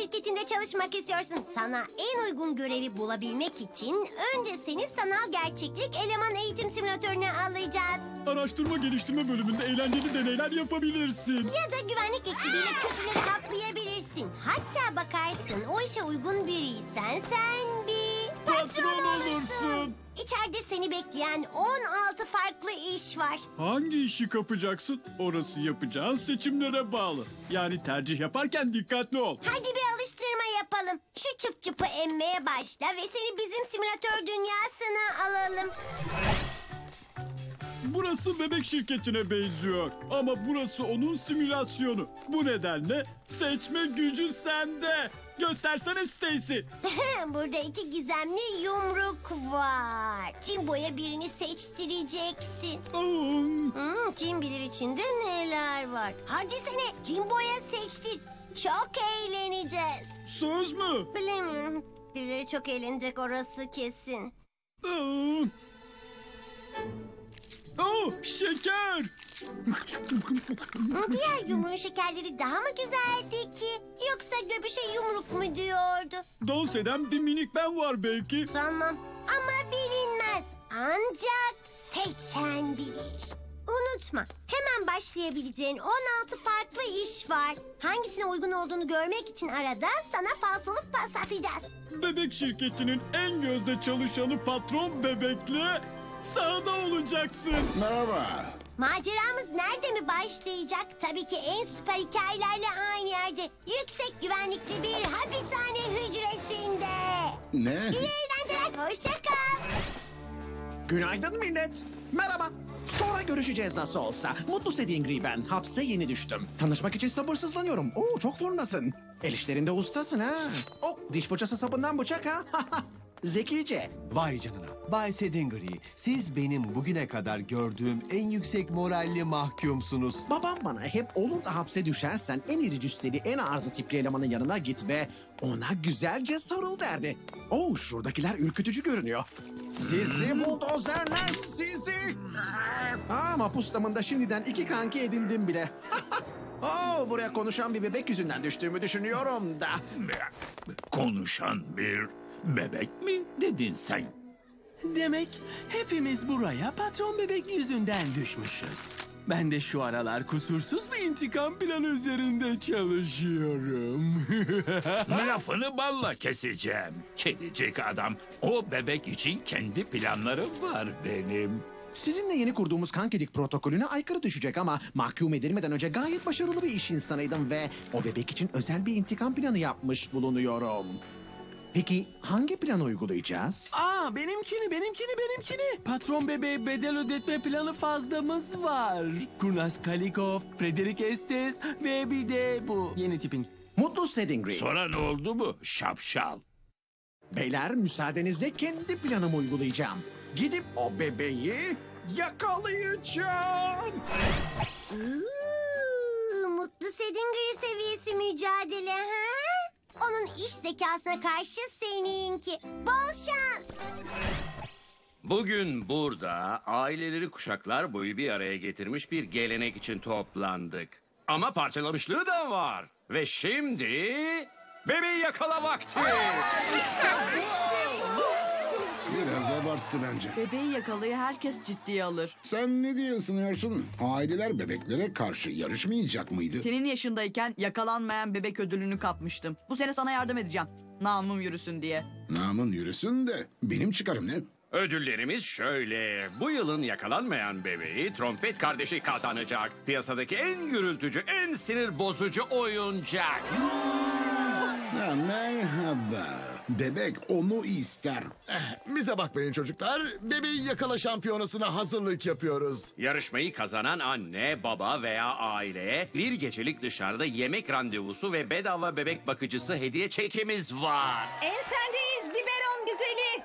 şirketinde çalışmak istiyorsun. Sana en uygun görevi bulabilmek için önce seni sanal gerçeklik eleman eğitim simülatörüne alacağız. Araştırma geliştirme bölümünde eğlenceli deneyler yapabilirsin. Ya da güvenlik ekibiyle kötüleri haklayabilirsin. Hatta bakarsın o işe uygun biriysen sen bir patron olursun. İçeride seni bekleyen 16 farklı iş var. Hangi işi kapacaksın? Orası yapacağın seçimlere bağlı. Yani tercih yaparken dikkatli ol. Hadi bir alıştırma yapalım. Şu çıp çıpı emmeye başla ve seni bizim simülatör dünyasına alalım. Burası bebek şirketine benziyor. Ama burası onun simülasyonu. Bu nedenle seçme gücü sende. Göstersene Stacy. Burada 2 gizemli yumruk var. Jimbo'ya birini seçtireceksin. Kim bilir içinde neler var. Hadi seni Jimbo'ya seçtir. Çok eğleneceğiz. Söz mü? Bilemiyorum. Birileri çok eğlenecek orası kesin. Şeker. Diğer yumruğun şekerleri daha mı güzeldi ki? Yoksa göbüşe yumruk mu diyordu? Dans eden bir minik ben var belki. Sanmam. Ama bilinmez. Ancak seçen bilir. Unutma, hemen başlayabileceğin 16 farklı iş var. Hangisine uygun olduğunu görmek için arada sana falsoluk pas atacağız. Bebek şirketinin en gözde çalışanı patron bebekle sahada olacaksın. Merhaba. Maceramız nerede mi başlayacak? Tabii ki en süper hikayelerle aynı yerde. Yüksek güvenlikli bir hapishane hücresinde. Ne? İyi eğlenceler, hoşça kal. Günaydın millet. Merhaba. Sonra görüşeceğiz nasıl olsa. Mutlu Sedingri ben. Hapse yeni düştüm. Tanışmak için sabırsızlanıyorum. Oo, çok formdasın. El işlerinde ustasın ha. Oh, diş fırçası sapından bıçak ha. Zekice. Vay canına. Bay Sedingri, siz benim bugüne kadar gördüğüm en yüksek moralli mahkumsunuz. Babam bana hep olur da hapse düşersen en iri cüsseli, en arıza tipli elemanın yanına git ve ona güzelce sarıl derdi. Oo, şuradakiler ürkütücü görünüyor. Sizi buldozerler sizi. Mapus damında şimdiden 2 kanki edindim bile. Buraya konuşan bir bebek yüzünden düştüğümü düşünüyorum da. Konuşan bir bebek mi dedin sen? Demek hepimiz buraya patron bebek yüzünden düşmüşüz. Ben de şu aralar kusursuz bir intikam planı üzerinde çalışıyorum. Lafını balla keseceğim. Kedicik adam. O bebek için kendi planlarım var benim. Sizinle yeni kurduğumuz kankilik protokolüne aykırı düşecek ama mahkum edilmeden önce gayet başarılı bir iş insanıydım ve o bebek için özel bir intikam planı yapmış bulunuyorum. Peki hangi planı uygulayacağız? Benimkini. Patron bebeğe bedel ödetme planı fazlamız var. Kurnaz Kalikov, Frederick Estes ve bir de bu yeni tipin. Mutlu Sedingri. Sonra ne oldu mu? Şapşal. Beyler müsaadenizle kendi planımı uygulayacağım. Gidip o bebeği yakalayacağım. Mutlu Sedingri seviyesi mücadele ha? Onun iş zekasına karşı seninki. Bol şans. Bugün burada aileleri kuşaklar boyu bir araya getirmiş bir gelenek için toplandık. Ama parçalamışlığı da var. Ve şimdi bebeği yakala vakti. Biraz abarttı bence. Bebeği yakalayı herkes ciddiye alır. Sen ne diye ısınıyorsun? Aileler bebeklere karşı yarışmayacak mıydı? Senin yaşındayken yakalanmayan bebek ödülünü kapmıştım. Bu sene sana yardım edeceğim. Namım yürüsün diye. Namın yürüsün de benim çıkarım ne? Ödüllerimiz şöyle. Bu yılın yakalanmayan bebeği trompet kardeşi kazanacak. Piyasadaki en gürültücü, en sinir bozucu oyuncak. Merhaba. Bebek onu ister. Bize bakmayın çocuklar. Bebeği yakala şampiyonasına hazırlık yapıyoruz. Yarışmayı kazanan anne, baba veya aileye bir gecelik dışarıda yemek randevusu ve bedava bebek bakıcısı hediye çekimiz var. Ensendeyiz biberon güzeli.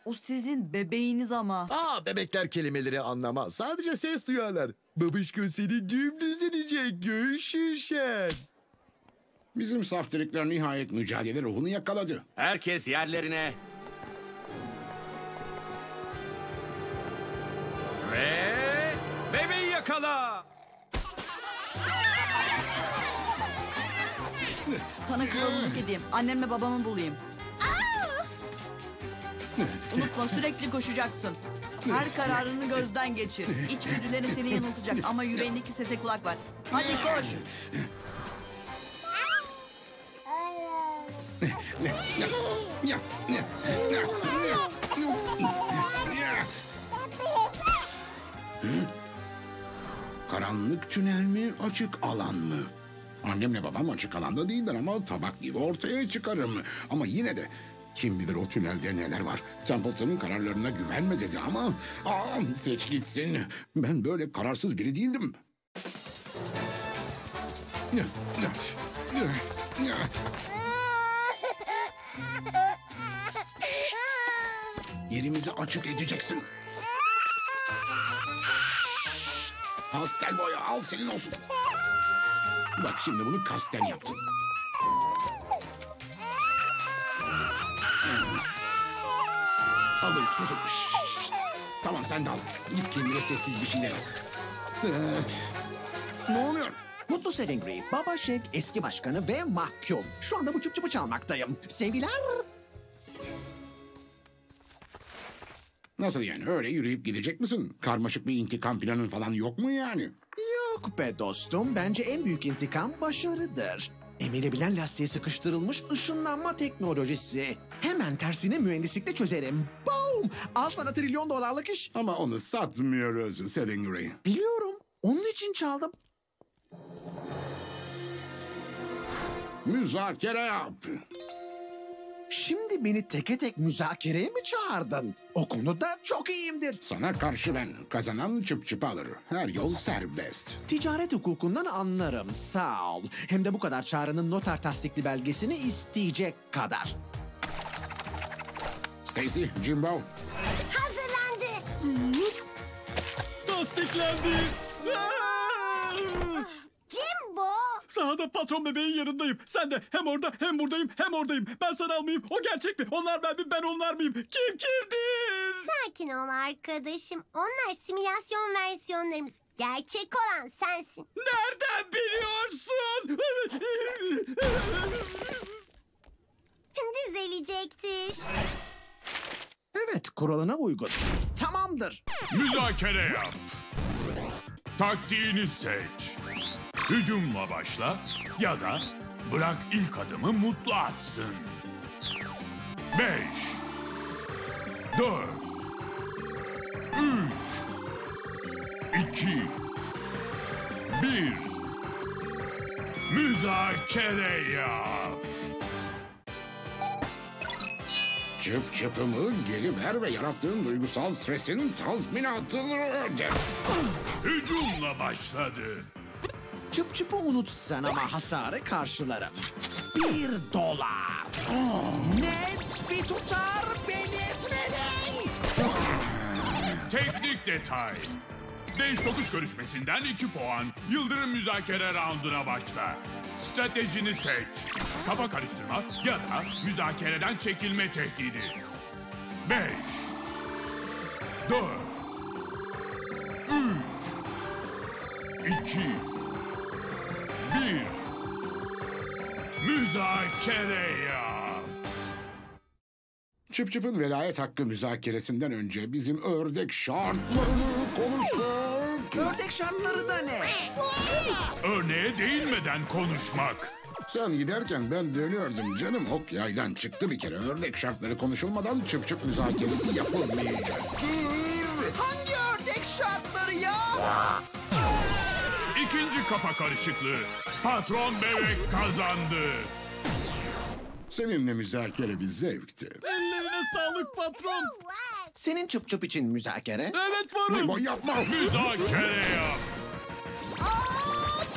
O sizin bebeğiniz ama. Bebekler kelimeleri anlamaz. Sadece ses duyarlar. Babişko seni dümdüz edecek. Görüşürsen. Bizim saftirikler nihayet mücadele ruhunu yakaladı. Herkes yerlerine. Ve bebeği yakala. sana kralılık edeyim. Annemle babamı bulayım. Unutma sürekli koşacaksın. Her kararını gözden geçir. İçgüdülerin seni yanıltacak ama yüreğindeki sese kulak ver. Hadi koş. Karanlık tünel mi, açık alan mı? Annemle babam açık alanda değiller ama tabak gibi ortaya çıkarım. Ama yine de kim bilir o tünelde neler var. Templeton'ın kararlarına güvenme dedi ama... seç gitsin. Ben böyle kararsız biri değildim. Yerimizi açık edeceksin. Pastel boya al senin olsun. Bak şimdi bunu kasten yaptın. Alın tutun. Tamam sen de al. Git kendine sessiz bir şeyler al. Ne oluyor? Mutlu Sedingri, Baba Şevk eski başkanı ve mahkum. Şu anda bu çıp çıpı çalmaktayım. Sevgiler. Nasıl yani, öyle yürüyüp gidecek misin? Karmaşık bir intikam planın falan yok mu yani? Yok be dostum. Bence en büyük intikam başarıdır. Emilebilen lastiğe sıkıştırılmış ışınlanma teknolojisi. Hemen tersini mühendislikle çözerim. Boom! Al sana $1 trilyon iş. Ama onu satmıyoruz Sedingri. Biliyorum. Onun için çaldım. Müzakere yap. Şimdi beni teke tek müzakereye mi çağırdın? O konuda çok iyiyimdir. Sana karşı ben. Kazanan çıp çıp alır. Her yol serbest. Ticaret hukukundan anlarım. Sağ ol. Hem de bu kadar çağrının noter tasdikli belgesini isteyecek kadar. Stacy, Jimbo. Hazırlandı. Tasdiklendi. Jimbo. Sahada patron bebeğin yanındayım. Sen de hem orada hem buradayım hem oradayım. Ben sana almayayım. O gerçek mi? Onlar ben mi? Ben onlar mıyım? Kim kimdir? Sakin ol arkadaşım. Onlar simülasyon versiyonlarımız. Gerçek olan sensin. Nereden biliyorsun? Düzelecektir. Evet, kuralına uygun. Tamamdır. Müzakere yap. Taktiğini seç. Hücumla başla ya da bırak ilk adımı Mutlu atsın. 5 4 3 2 1 Müzakere yap. Çıp çıpımı geri ver ve yarattığın duygusal stresin tazminatını öde. Hücumla başladı. Çıp çıpı unutsan ama hasarı karşılarım. $1. Net bir tutar belirtmeden. Teknik detay. Değiş tokuş görüşmesinden 2 puan. Yıldırım müzakere raunduna başla. Stratejini seç. Kafa karıştırma ya da müzakereden çekilme tehdidi. 5 4 3 2 1 Müzakere yap. Çıp çıpın velayet hakkı müzakeresinden önce bizim ördek şartlarını konuşsak. Ördek şartları da ne? Örneğe değinmeden konuşmak. Sen giderken ben dönüyordum canım. Ok yaydan çıktı bir kere. Ördek şartları konuşulmadan çıp çıp müzakeresi yapılmayacaktır. Hangi ördek şartları ya? İkinci kafa karışıklığı. Patron bebek kazandı. Seninle müzakere bir zevkti. Ellerine sağlık patron. Senin çıp çıp için müzakere. Evet varım. Limon yapma. Müzakere yap.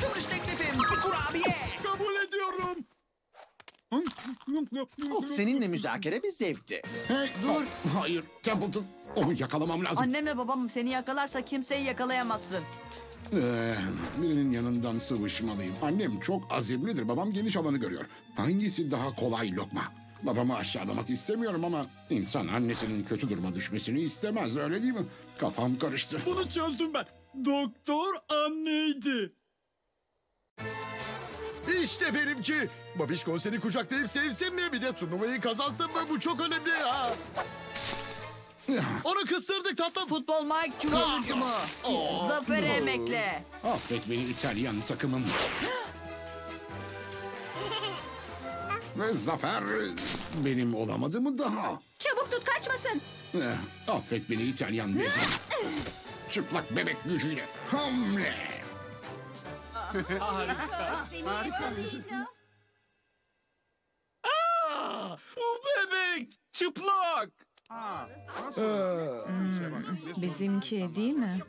Çalış teklifim. Bir kurabiye. Kabul ediyorum. Oh, seninle müzakere bir zevkti. Hey dur. Hayır Templeton. Onu yakalamam lazım. Annemle babam seni yakalarsa kimseyi yakalayamazsın. Birinin yanından sıvışmalıyım. Annem çok azimlidir. Babam geniş alanı görüyor. Hangisi daha kolay lokma? Babamı aşağılamak istemiyorum ama insan annesinin kötü duruma düşmesini istemez, öyle değil mi? Kafam karıştı. Bunu çözdüm ben. Doktor anneydi. İşte benimki. Babişko seni kucaklayıp sevsin mi? Bir de turnuvayı kazansın mı? Bu çok önemli ya. Onu kıstırdık tatlım. Futbol Mike çuvalıcı mı? Zafer emekle. Affet beni İtalyan takımım. Ve zafer benim olamadı mı daha? Çabuk tut kaçmasın. Affet beni İtalyan dedim. Çıplak bebek gücüyle hamle. Bu bebek çıplak. Bizimki değil mi?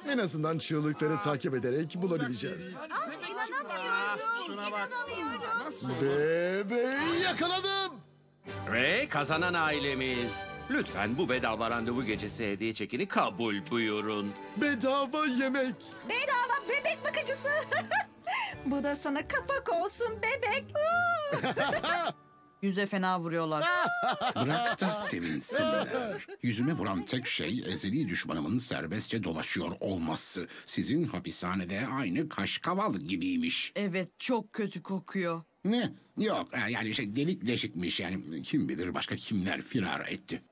En azından çığlıkları takip ederek bulabileceğiz. Bebeği yakaladım. Ve kazanan ailemiz. Lütfen bu bedava randevu gecesi hediye çekini kabul buyurun. Bedava yemek. Bedava bebek bakıcısı. Bu da sana kapak olsun bebek. Yüze fena vuruyorlar. Bırak da sevinsinler. Yüzüme vuran tek şey ezeli düşmanımın serbestçe dolaşıyor olması. Sizin hapishanede aynı kaşkaval gibiymiş. Evet, çok kötü kokuyor. Ne? Yok yani delik deşikmiş yani. Kim bilir başka kimler firar etti.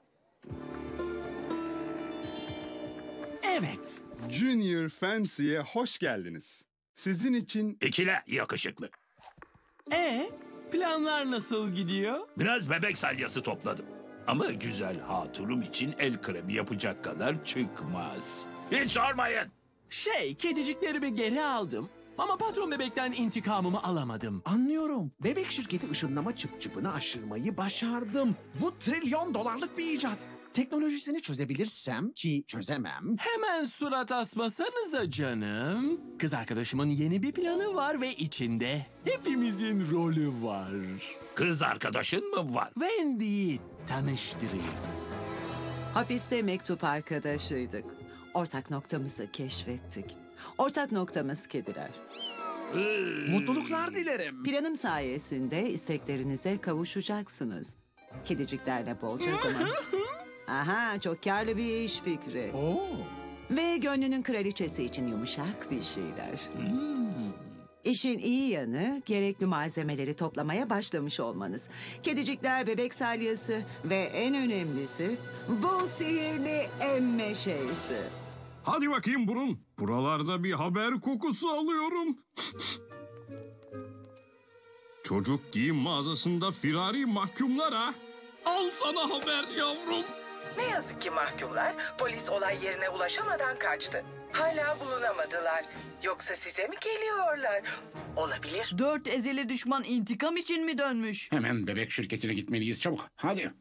Evet. Junior Fancy'ye hoş geldiniz. Sizin için İkile yakışıklı. Planlar nasıl gidiyor? Biraz bebek salyası topladım. Ama güzel hatunum için el kremi yapacak kadar çıkmaz. Hiç sormayın. Kediciklerimi geri aldım. Ama patron bebekten intikamımı alamadım. Anlıyorum. Bebek şirketi ışınlama çıp çıpını aşırmayı başardım. Bu trilyon dolarlık bir icat. Teknolojisini çözebilirsem ki çözemem. Hemen surat asmasanıza canım. Kız arkadaşımın yeni bir planı var ve içinde hepimizin rolü var. Kız arkadaşın mı var? Wendy'yi tanıştırayım. Hapiste mektup arkadaşıydık. Ortak noktamızı keşfettik. Ortak noktamız kediler. Mutluluklar dilerim. Planım sayesinde isteklerinize kavuşacaksınız. Kediciklerle bolca zaman. Aha, çok karlı bir iş fikri. Ve gönlünün kraliçesi için yumuşak bir şeyler. İşin iyi yanı gerekli malzemeleri toplamaya başlamış olmanız. Kedicikler, bebek salyası ve en önemlisi bu sihirli emme şeysi. hadi bakayım burun. Buralarda bir haber kokusu alıyorum. Çocuk giyim mağazasında firari mahkumlar ha. Al sana haber yavrum. Ne yazık ki mahkumlar polis olay yerine ulaşamadan kaçtı. Hala bulunamadılar. Yoksa size mi geliyorlar? Olabilir. 4 ezeli düşman intikam için mi dönmüş? Hemen bebek şirketine gitmeliyiz çabuk. Hadi.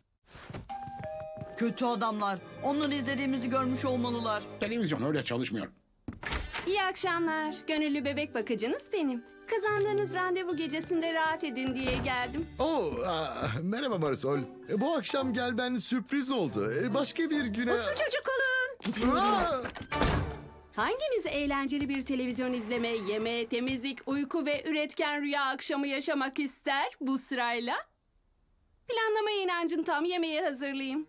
Kötü adamlar. Onları izlediğimizi görmüş olmalılar. Televizyon öyle çalışmıyor. İyi akşamlar. Gönüllü bebek bakıcınız benim. Kazandığınız randevu gecesinde rahat edin diye geldim. Merhaba Marisol. Bu akşam gelmen sürpriz oldu. Başka bir güne... Uslu çocuk olun. Hanginiz eğlenceli bir televizyon izleme, yeme, temizlik, uyku ve üretken rüya akşamı yaşamak ister bu sırayla? Planlamaya inancın tam, yemeği hazırlayayım.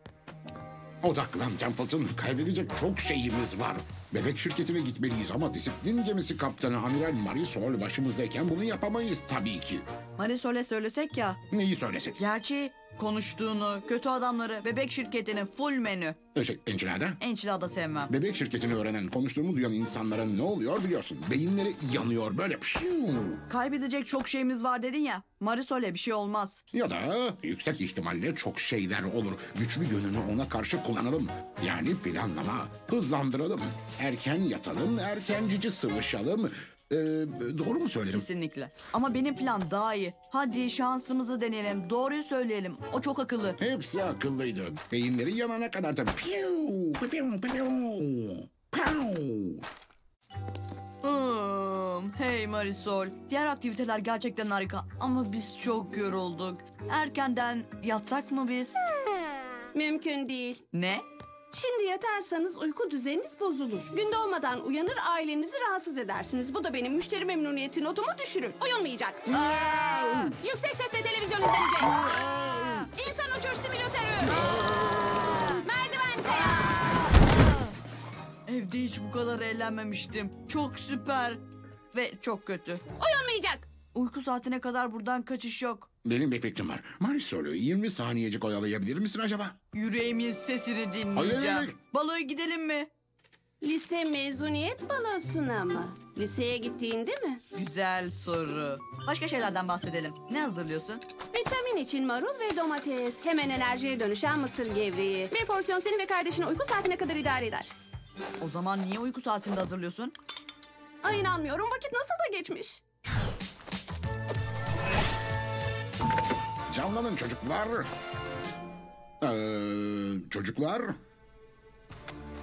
Odaklan Templeton. Kaybedecek çok şeyimiz var. Bebek şirketine gitmeliyiz ama disiplin gemisi kaptanı Amiral Marisol başımızdayken bunu yapamayız tabii ki. Marisol'e söylesek ya. Neyi söylesek? Gerçi konuştuğunu, kötü adamları, bebek şirketinin full menü. Enchilada? Enchilada sevmem. Bebek şirketini öğrenen, konuştuğumu duyan insanlara ne oluyor biliyorsun. Beyinleri yanıyor böyle. Kaybedecek çok şeyimiz var dedin ya. Marisol'e bir şey olmaz. Ya da yüksek ihtimalle çok şeyler olur. Güçlü yönünü ona karşı kullanalım. Yani planlama. Hızlandıralım. Erken yatalım, erkencici sıvışalım. Doğru mu söyledim? Kesinlikle. Ama benim plan daha iyi. Hadi şansımızı deneyelim. Doğruyu söyleyelim. O çok akıllı. Hepsi akıllıydı. Beyinleri yanana kadar tabii. Hey Marisol. Diğer aktiviteler gerçekten harika. Ama biz çok yorulduk. Erkenden yatsak mı biz? Mümkün değil. Ne? Şimdi yatarsanız uyku düzeniniz bozulur. Gün doğmadan uyanır, ailenizi rahatsız edersiniz. Bu da benim müşteri memnuniyeti notumu düşürür. Uyunmayacak. Yüksek sesle televizyon izlenecek. İnsan uçuş simülatörü. Merdiven. Evde hiç bu kadar eğlenmemiştim. Çok süper. Ve çok kötü. Uyunmayacak. Uyku saatine kadar buradan kaçış yok. Benim bir fikrim var. Marisol'u 20 saniyecik oyalayabilir misin acaba? Yüreğimin sesini Hayır, dinleyeceğim. hayır. Baloya gidelim mi? Lise mezuniyet balosuna mı? Liseye gittiğinde mi? Güzel soru. Başka şeylerden bahsedelim. Ne hazırlıyorsun? Vitamin için marul ve domates. Hemen enerjiye dönüşen mısır gevreği. Bir porsiyon seni ve kardeşini uyku saatine kadar idare eder. O zaman niye uyku saatinde hazırlıyorsun? Ay inanmıyorum, vakit nasıl da geçmiş. Canlanın çocuklar. Çocuklar.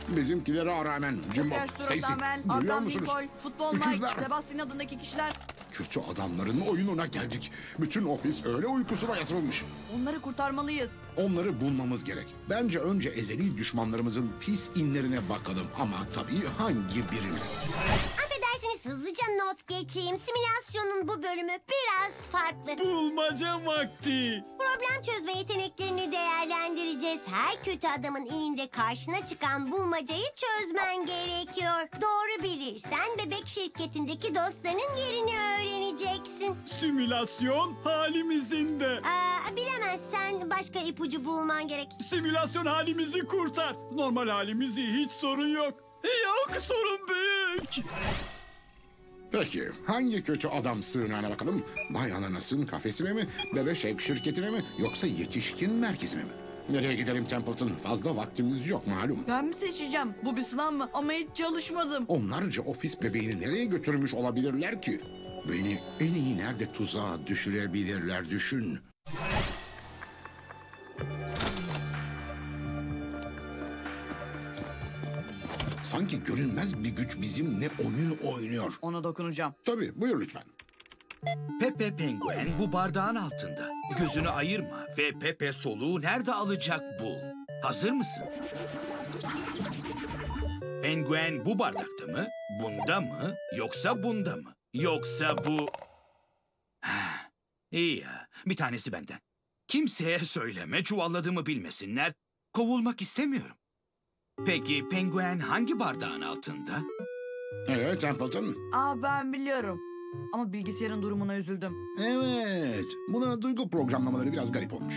Bizimkilere rağmen Jimbo, Stacy, Ramel, duyuyor Ardan musunuz? Nicole, Futbol Mike, Öküzler. Sebastian adındaki kişiler. Kötü adamların oyununa geldik. Bütün ofis öyle uykusuna yatırılmış. Onları kurtarmalıyız. Onları bulmamız gerek. Bence önce ezeli düşmanlarımızın pis inlerine bakalım. Ama tabii hangi birine? Affedersiniz, hızlıca not geçeyim. Simülasyonun bu bölümü biraz farklı. Bulmaca vakti. Problem çözme yeteneklerini değerlendireceğiz. Her kötü adamın ininde karşına çıkan bulmacayı çözmen gerekiyor. Doğru bilirsen bebek şirketindeki dostlarının yerini öğreneceksin. Simülasyon halimizin de. Bilemezsen başka ipucu bulman gerek. Simülasyon halimizi kurtar. Normal halimizi hiç sorun yok. Yok, sorun büyük. Peki hangi kötü adam sığınağına bakalım? Bay Ananas'ın kafesine mi? Bebe Şevk şirketine mi? Yoksa yetişkin merkezine mi? Nereye gidelim Templeton? Fazla vaktimiz yok malum. Ben mi seçeceğim? Bu bir sınav mı? Ama hiç çalışmadım. Onlarca ofis bebeğini nereye götürmüş olabilirler ki? Beni en iyi nerede tuzağa düşürebilirler düşün. Sanki görünmez bir güç bizimle oyun oynuyor. Ona dokunacağım. Tabii, buyur lütfen. Pepe Penguen bu bardağın altında. Gözünü ayırma ve Pepe soluğu nerede alacak bul. Hazır mısın? Penguen bu bardakta mı? Bunda mı? Yoksa bunda mı? Yoksa bu... Ha, İyi ya, bir tanesi benden. Kimseye söyleme, çuvalladığımı bilmesinler. Kovulmak istemiyorum. Peki penguen hangi bardağın altında? Evet Templeton. Ben biliyorum. Ama bilgisayarın durumuna üzüldüm. Evet. Buna duygu programlamaları biraz garip olmuş.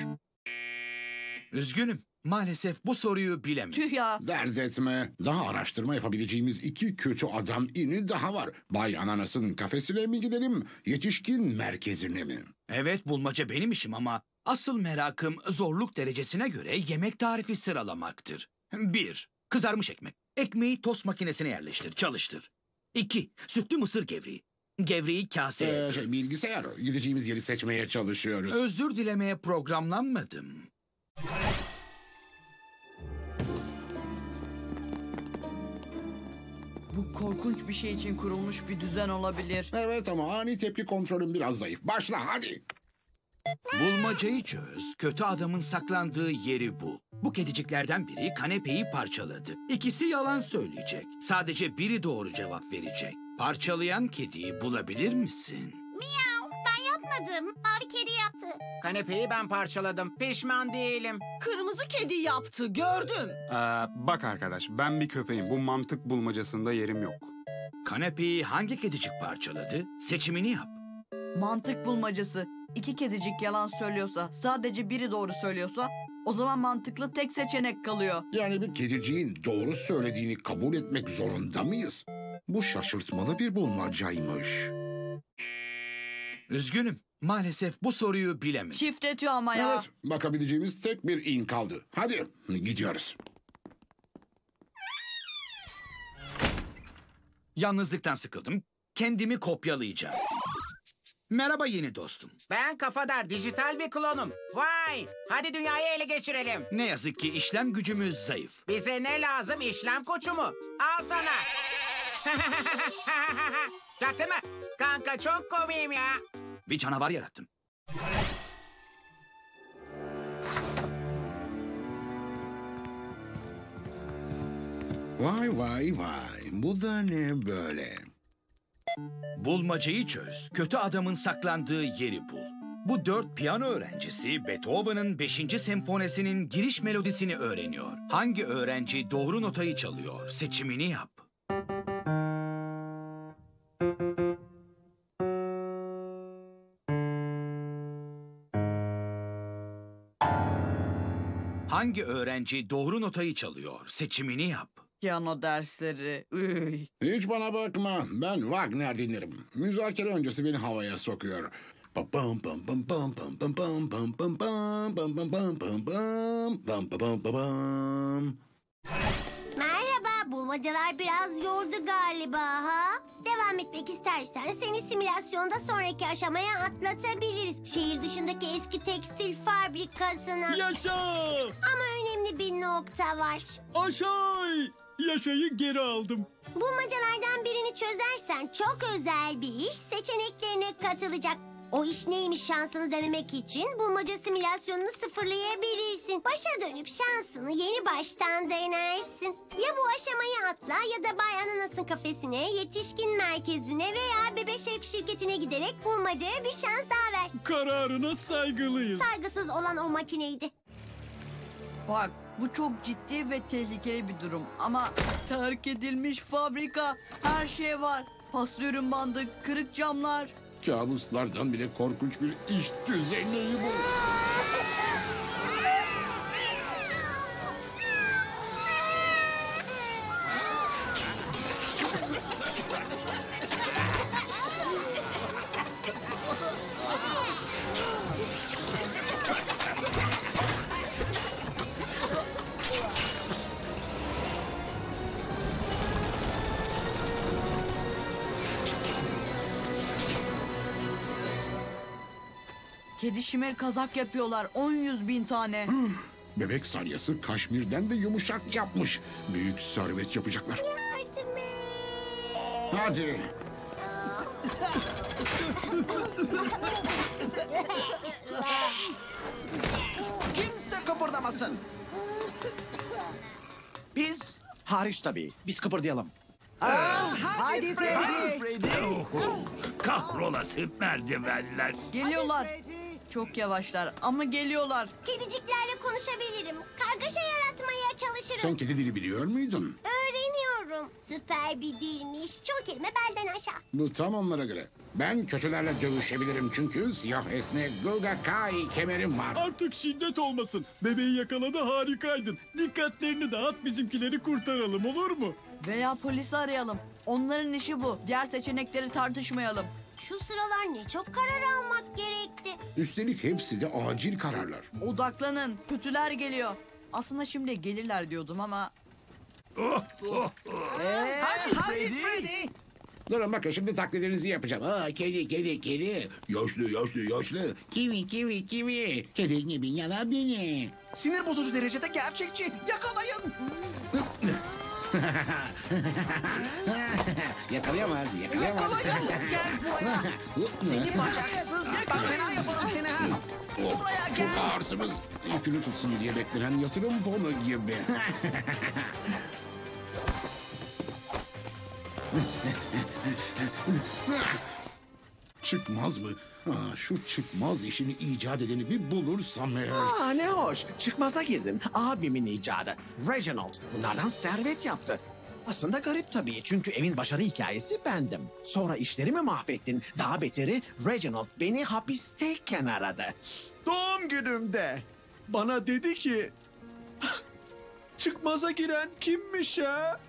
Üzgünüm. Maalesef bu soruyu bilemedim. Tüh ya. Dert etme. Daha araştırma yapabileceğimiz 2 kötü adam ini daha var. Bay Ananas'ın kafesine mi gidelim, yetişkin merkezine mi? Evet, bulmaca benim işim ama asıl merakım zorluk derecesine göre yemek tarifi sıralamaktır. 1. Kızarmış ekmek. Ekmeği tost makinesine yerleştir, çalıştır. 2. Sütlü mısır gevreği. Gevreği kaseye... Bilgisayar. Gideceğimiz yeri seçmeye çalışıyoruz. Özür dilemeye programlanmadım. Bu korkunç bir şey için kurulmuş bir düzen olabilir. Evet ama ani tepki kontrolüm biraz zayıf. Başla hadi. Bulmacayı çöz, kötü adamın saklandığı yeri bul. Bu kediciklerden biri kanepeyi parçaladı. İkisi yalan söyleyecek. Sadece biri doğru cevap verecek. Parçalayan kediyi bulabilir misin? Miyav, ben yapmadım. Mavi kedi yaptı. Kanepeyi ben parçaladım. Pişman değilim. Kırmızı kedi yaptı, gördüm. Bak arkadaş, ben bir köpeğim. Bu mantık bulmacasında yerim yok. Kanepeyi hangi kedicik parçaladı? Seçimini yap. Mantık bulmacası. 2 kedicik yalan söylüyorsa, sadece biri doğru söylüyorsa, o zaman mantıklı tek seçenek kalıyor. Yani bir kediciğin doğru söylediğini kabul etmek zorunda mıyız? Bu şaşırtmalı bir bulmacaymış. Üzgünüm. Maalesef bu soruyu bilemedim. Çift etiyor ama ya. Evet, bakabileceğimiz tek bir in kaldı. Hadi, gidiyoruz. Yalnızlıktan sıkıldım. Kendimi kopyalayacağım. Merhaba yeni dostum. Ben Kafadar, dijital bir klonum. Vay! Hadi dünyayı ele geçirelim. Ne yazık ki işlem gücümüz zayıf. Bize ne lazım, işlem koçu mu? Al sana. Çaktın mı? Kanka çok komiyim ya. Bir canavar yarattım. Vay vay vay, bu da ne böyle? Bulmacayı çöz, kötü adamın saklandığı yeri bul. Bu 4 piyano öğrencisi Beethoven'ın 5. senfonisinin giriş melodisini öğreniyor. Hangi öğrenci doğru notayı çalıyor? Seçimini yap. Hangi öğrenci doğru notayı çalıyor? Seçimini yap. Piyano dersleri. Üy. Hiç bana bakma. Ben Wagner dinlerim. Müzakere öncesi beni havaya sokuyor. Pam pam pam pam pam pam pam pam pam pam pam pam pam pam pam pam pam pam pam. Merhaba, bulmacalar biraz yordu galiba ha? Devam etmek istersen seni simülasyonda sonraki aşamaya atlatabiliriz. Şehir dışındaki eski tekstil fabrikasına. Yaşa! Ama önemli bir nokta var. Aşay! Yaşayı geri aldım. Bulmacalardan birini çözersen çok özel bir iş seçeneklerine katılacak. O iş neymiş şansını denemek için bulmaca simülasyonunu sıfırlayabilirsin. Başa dönüp şansını yeni baştan denersin. Ya bu aşamayı atla ya da Bay Ananas'ın kafesine, yetişkin merkezine veya Bebe Şef şirketine giderek bulmacaya bir şans daha ver. Kararına saygılıyız. Saygısız olan o makineydi. Bak bu çok ciddi ve tehlikeli bir durum. Ama terk edilmiş fabrika, her şey var. Paslı ürün bandı, kırık camlar. Kabuslardan bile korkunç bir iş düzeni bu. Kedi şimer kazak yapıyorlar. 100 bin tane. Bebek salyası kaşmirden de yumuşak yapmış. Büyük servet yapacaklar. Hadi. Kimse kıpırdamasın. Biz hariç tabii. Biz kıpırdayalım. Hadi Freddy. Kahrolası merdivenler. Geliyorlar. Çok yavaşlar ama geliyorlar. Kediciklerle konuşabilirim. Kargaşa yaratmaya çalışırım. Sen kedi dili biliyor muydun? Öğreniyorum. Süper bir dilmiş. Çok kelime belden aşağı. Bu tam onlara göre. Ben kötülerle dövüşebilirim çünkü siyah esnek Gugakai kemerim var. Artık şiddet olmasın. Bebeği yakaladı, harikaydın. Dikkatlerini dağıt, bizimkileri kurtaralım, olur mu? Veya polisi arayalım. Onların işi bu. Diğer seçenekleri tartışmayalım. Şu sıralar ne çok karar almak gerekti. Üstelik hepsi de acil kararlar. Odaklanın. Kötüler geliyor. Aslında şimdi gelirler diyordum ama... Hadi Freddy. Durun bakın şimdi taklidinizi yapacağım. Kedi. Yaşlı. Kivi. Kedi gibi yanar beni. Sinir bozucu derecede gerçekçi. Yakalayın. Yakalayamaz. Yakalayın. Gel buraya. Seni bacaksız. Bak fena yaparım seni ha. Buraya Çok gel. ağırsınız. Yükünü tutsun diye beklenen yatırım fonu gibi. Çıkmaz mı? Şu çıkmaz işini icat edeni bir bulursam eğer. Ne hoş. Çıkmaza girdin. Abimin icadı. Reginald. Bunlardan servet yaptı. Aslında garip tabii. Çünkü evin başarı hikayesi bendim. Sonra işlerimi mahvettin. Daha beteri Reginald beni hapisteyken aradı. Doğum günümde. Bana dedi ki... Çıkmaza giren kimmiş ha?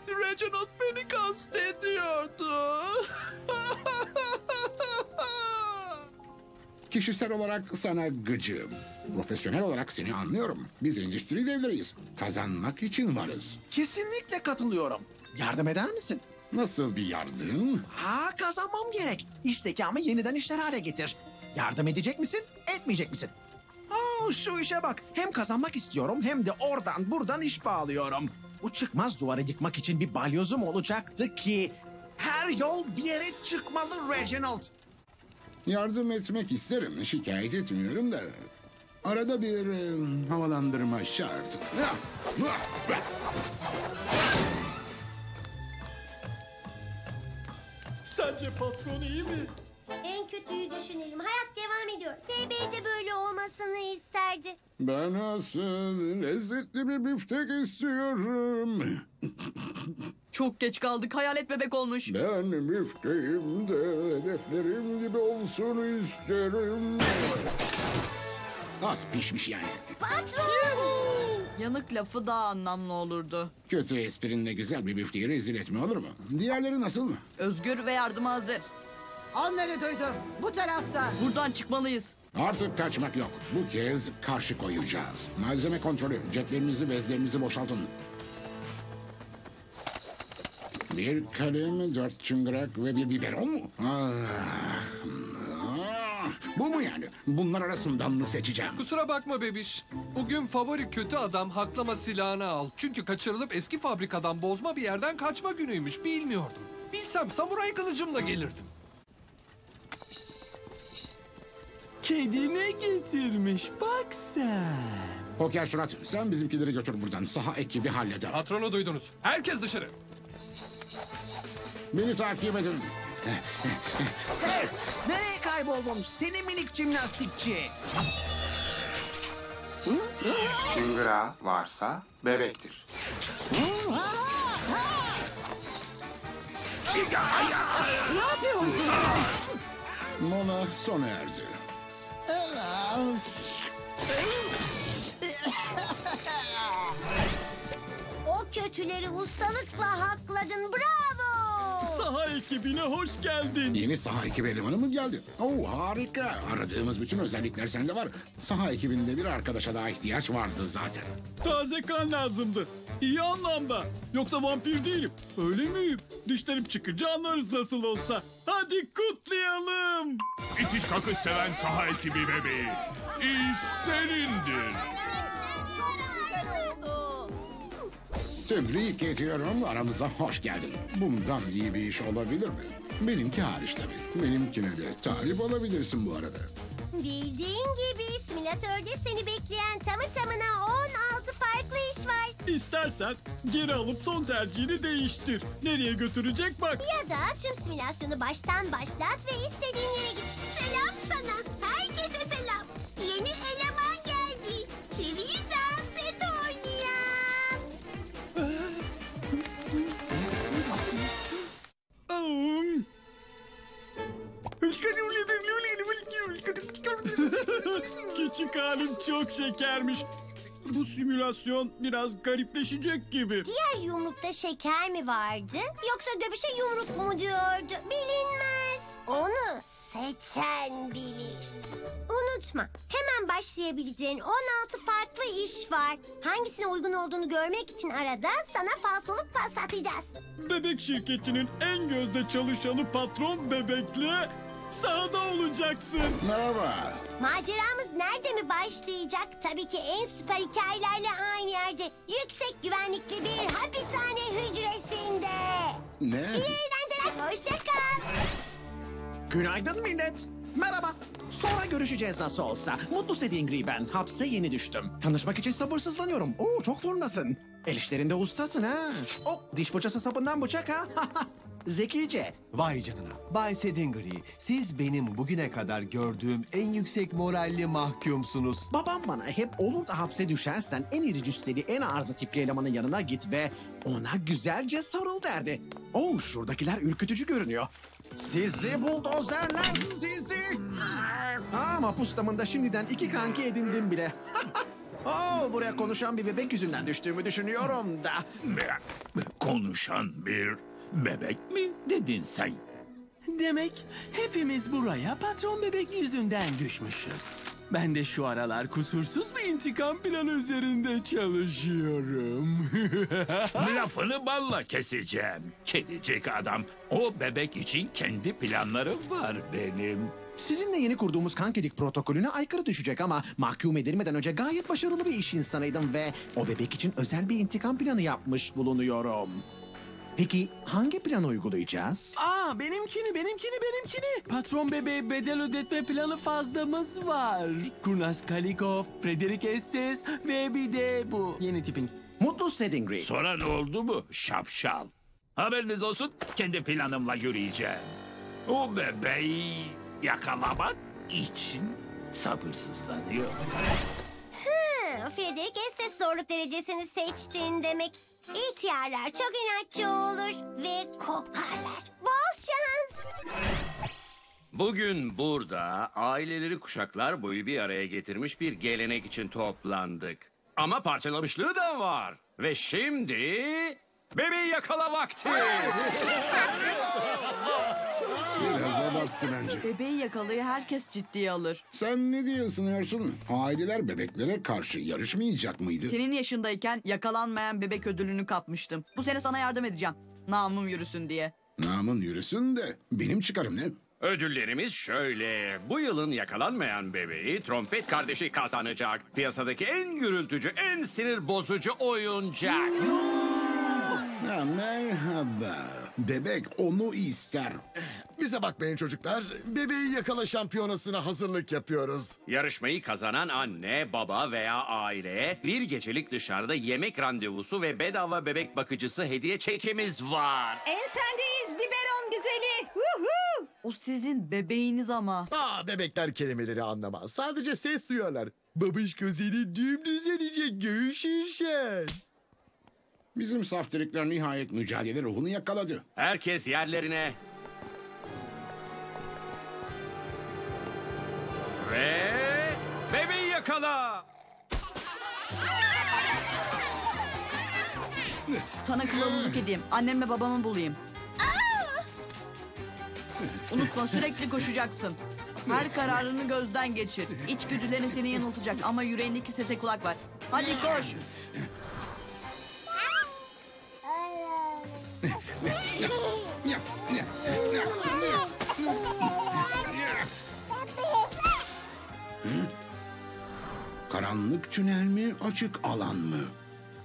Reginald beni kastediyordu. Kişisel olarak sana gıcığım. Profesyonel olarak seni anlıyorum. Biz endüstri devleriyiz. Kazanmak için varız. Kesinlikle katılıyorum. Yardım eder misin? Nasıl bir yardım? Kazanmam gerek. İş zekamı yeniden işler hale getir. Yardım edecek misin, etmeyecek misin? Şu işe bak. Hem kazanmak istiyorum hem de oradan buradan iş bağlıyorum. Bu çıkmaz duvarı yıkmak için bir balyozum olacaktı ki... Her yol bir yere çıkmalı Reginald. Yardım etmek isterim. Şikayet etmiyorum da. Arada bir havalandırma şart. Sence patron iyi mi? En kötüyü düşünelim. Hayat devam ediyor. BB de böyle olmasını isterdi. Ben asıl lezzetli bir biftek istiyorum. Çok geç kaldık. Hayalet bebek olmuş. Ben bifteğim de hedeflerim gibi olsun isterim. Az pişmiş yani. Patron! Yanık lafı daha anlamlı olurdu. Kötü esprinle güzel bir büfteyi rezil etme olur mu? Diğerleri nasıl mı? Özgür ve yardıma hazır. Onları duydum. Bu tarafta. Buradan çıkmalıyız. Artık kaçmak yok. Bu kez karşı koyacağız. Malzeme kontrolü. Ceplerinizi, bezlerinizi boşaltın. Bir kalem, 4 çıngırak ve bir biberon mu? Bu mu yani? Bunlar arasından mı seçeceğim? Kusura bakma bebiş. Bugün favori kötü adam haklama silahını al. Çünkü kaçırılıp eski fabrikadan bozma bir yerden kaçma günüymüş. Bilmiyordum. Bilsem samuray kılıcımla gelirdim. Kedi ne getirmiş bak sen. Poker surat, sen bizimkileri götür buradan. Saha ekibi halleder. Patronu duydunuz. Herkes dışarı. Beni takip edin. Hey, nereye kayboldun seni minik jimnastikçi? Çıngırağı varsa bebektir. Ne yapıyorsun? Mola sona erdi. O kötüleri ustalıkla hakladın. Bravo! Saha ekibine hoş geldin. Yeni saha ekibi elemanı mı geldi? Harika. Aradığımız bütün özellikler sende var. Saha ekibinde bir arkadaşa daha ihtiyaç vardı zaten. Taze kan lazımdı. İyi anlamda. Yoksa vampir değilim. Öyle miyim? Dişlerim çıkınca anlarız nasıl olsa. Hadi kutlayalım. İtiş kakış seven saha ekibi bebeği. İş senindir. Tebrik ediyorum. Aramıza hoş geldin. Bundan iyi bir iş olabilir mi? Benimki hariç tabii. Benimkine de talip olabilirsin bu arada. Bildiğin gibi simülatörde seni bekleyen tamına 16 farklı iş var. İstersen geri alıp son tercihini değiştir. Nereye götürecek bak. Ya da tüm simülasyonu baştan başlat ve istediğin yere git. Selam sana. Herkese selam. Yeni eleman geldi. Çevir dans et oynayan. Küçük halim çok şekermiş. Bu simülasyon biraz garipleşecek gibi. Diğer yumrukta şeker mi vardı? Yoksa dövüşe yumruk mu diyordu? Bilinmez. Onu seçen bilir. Unutma, hemen başlayabileceğin 16 farklı iş var. Hangisine uygun olduğunu görmek için arada sana falsoluk paslatacağız. Bebek şirketinin en gözde çalışanı patron bebekle sahada olacaksın. Merhaba. Maceramız nerede mi başlayacak? Tabii ki en süper hikayelerle aynı yerde. Yüksek güvenlikli bir hapishane hücresinde. Ne? İyi eğlenceler, hoşça kal. Günaydın millet. Merhaba. Sonra görüşeceğiz nasıl olsa. Mutlu Sedingri ben. Hapse yeni düştüm. Tanışmak için sabırsızlanıyorum. Oo, çok formdasın. El işlerinde ustasın ha. Oh, diş fırçası sapından bıçak ha. Zekice. Vay canına. Bay Sedingri, siz benim bugüne kadar gördüğüm en yüksek moralli mahkumsunuz. Babam bana hep olur da hapse düşersen en iri cüsseli en arıza tipli elemanın yanına git ve ona güzelce sarıl derdi. Oo, şuradakiler ürkütücü görünüyor. Sizi buldozerler sizi. Mapus damında şimdiden 2 kanki edindim bile. Buraya konuşan bir bebek yüzünden düştüğümü düşünüyorum da. Konuşan bir bebek mi dedin sen? Demek hepimiz buraya patron bebek yüzünden düşmüşüz. Ben de şu aralar kusursuz bir intikam planı üzerinde çalışıyorum. Lafını balla keseceğim. Kedicik adam. O bebek için kendi planlarım var benim. Sizinle yeni kurduğumuz kankilik protokolüne aykırı düşecek ama mahkum edilmeden önce gayet başarılı bir iş insanıydım ve o bebek için özel bir intikam planı yapmış bulunuyorum. Peki hangi planı uygulayacağız? Benimkini. Patron bebeğe bedel ödetme planı fazlamız var. Kurnaz Kalikov, Frederick Estes ve bir de bu yeni tipin. Mutlu Sedingri. Soran oldu mu şapşal? Haberiniz olsun, kendi planımla yürüyeceğim. O bebeği yakalamak için sabırsızlanıyor. Frederick Estes zorluk derecesini seçtin demek. İhtiyarlar çok inatçı olur ve koparlar. Bol şans. Bugün burada aileleri kuşaklar boyu bir araya getirmiş bir gelenek için toplandık. Ama parçalamışlığı da var. Ve şimdi bebeği yakala vakti. Biraz abarttı bence. Bebeği yakalayı herkes ciddiye alır. Sen ne diyorsun Ersun? Aileler bebeklere karşı yarışmayacak mıydı? Senin yaşındayken yakalanmayan bebek ödülünü kapmıştım. Bu sene sana yardım edeceğim. Namım yürüsün diye. Namın yürüsün de benim çıkarım ne? Ödüllerimiz şöyle. Bu yılın yakalanmayan bebeği trompet kardeşi kazanacak. Piyasadaki en gürültücü, en sinir bozucu oyuncak. Ha, merhaba. Bebek onu ister. Bize bakmayın çocuklar. Bebeği yakala şampiyonasına hazırlık yapıyoruz. Yarışmayı kazanan anne, baba veya aileye bir gecelik dışarıda yemek randevusu ve bedava bebek bakıcısı hediye çekimiz var. Ensendeyiz biberon güzeli. Huhu. O sizin bebeğiniz ama. Bebekler kelimeleri anlamaz. Sadece ses duyarlar. Babişko seni dümdüz edecek göğüşüşen. Bizim saftirikler nihayet mücadele ruhunu yakaladı. Herkes yerlerine. Ve bebeği yakala. Sana kılavuzluk edeyim. Annemle babamı bulayım. Unutma sürekli koşacaksın. Her kararını gözden geçir. İçgüdülerin seni yanıltacak ama yüreğindeki sese kulak ver. Hadi koş. Karanlık tünel mi, açık alan mı?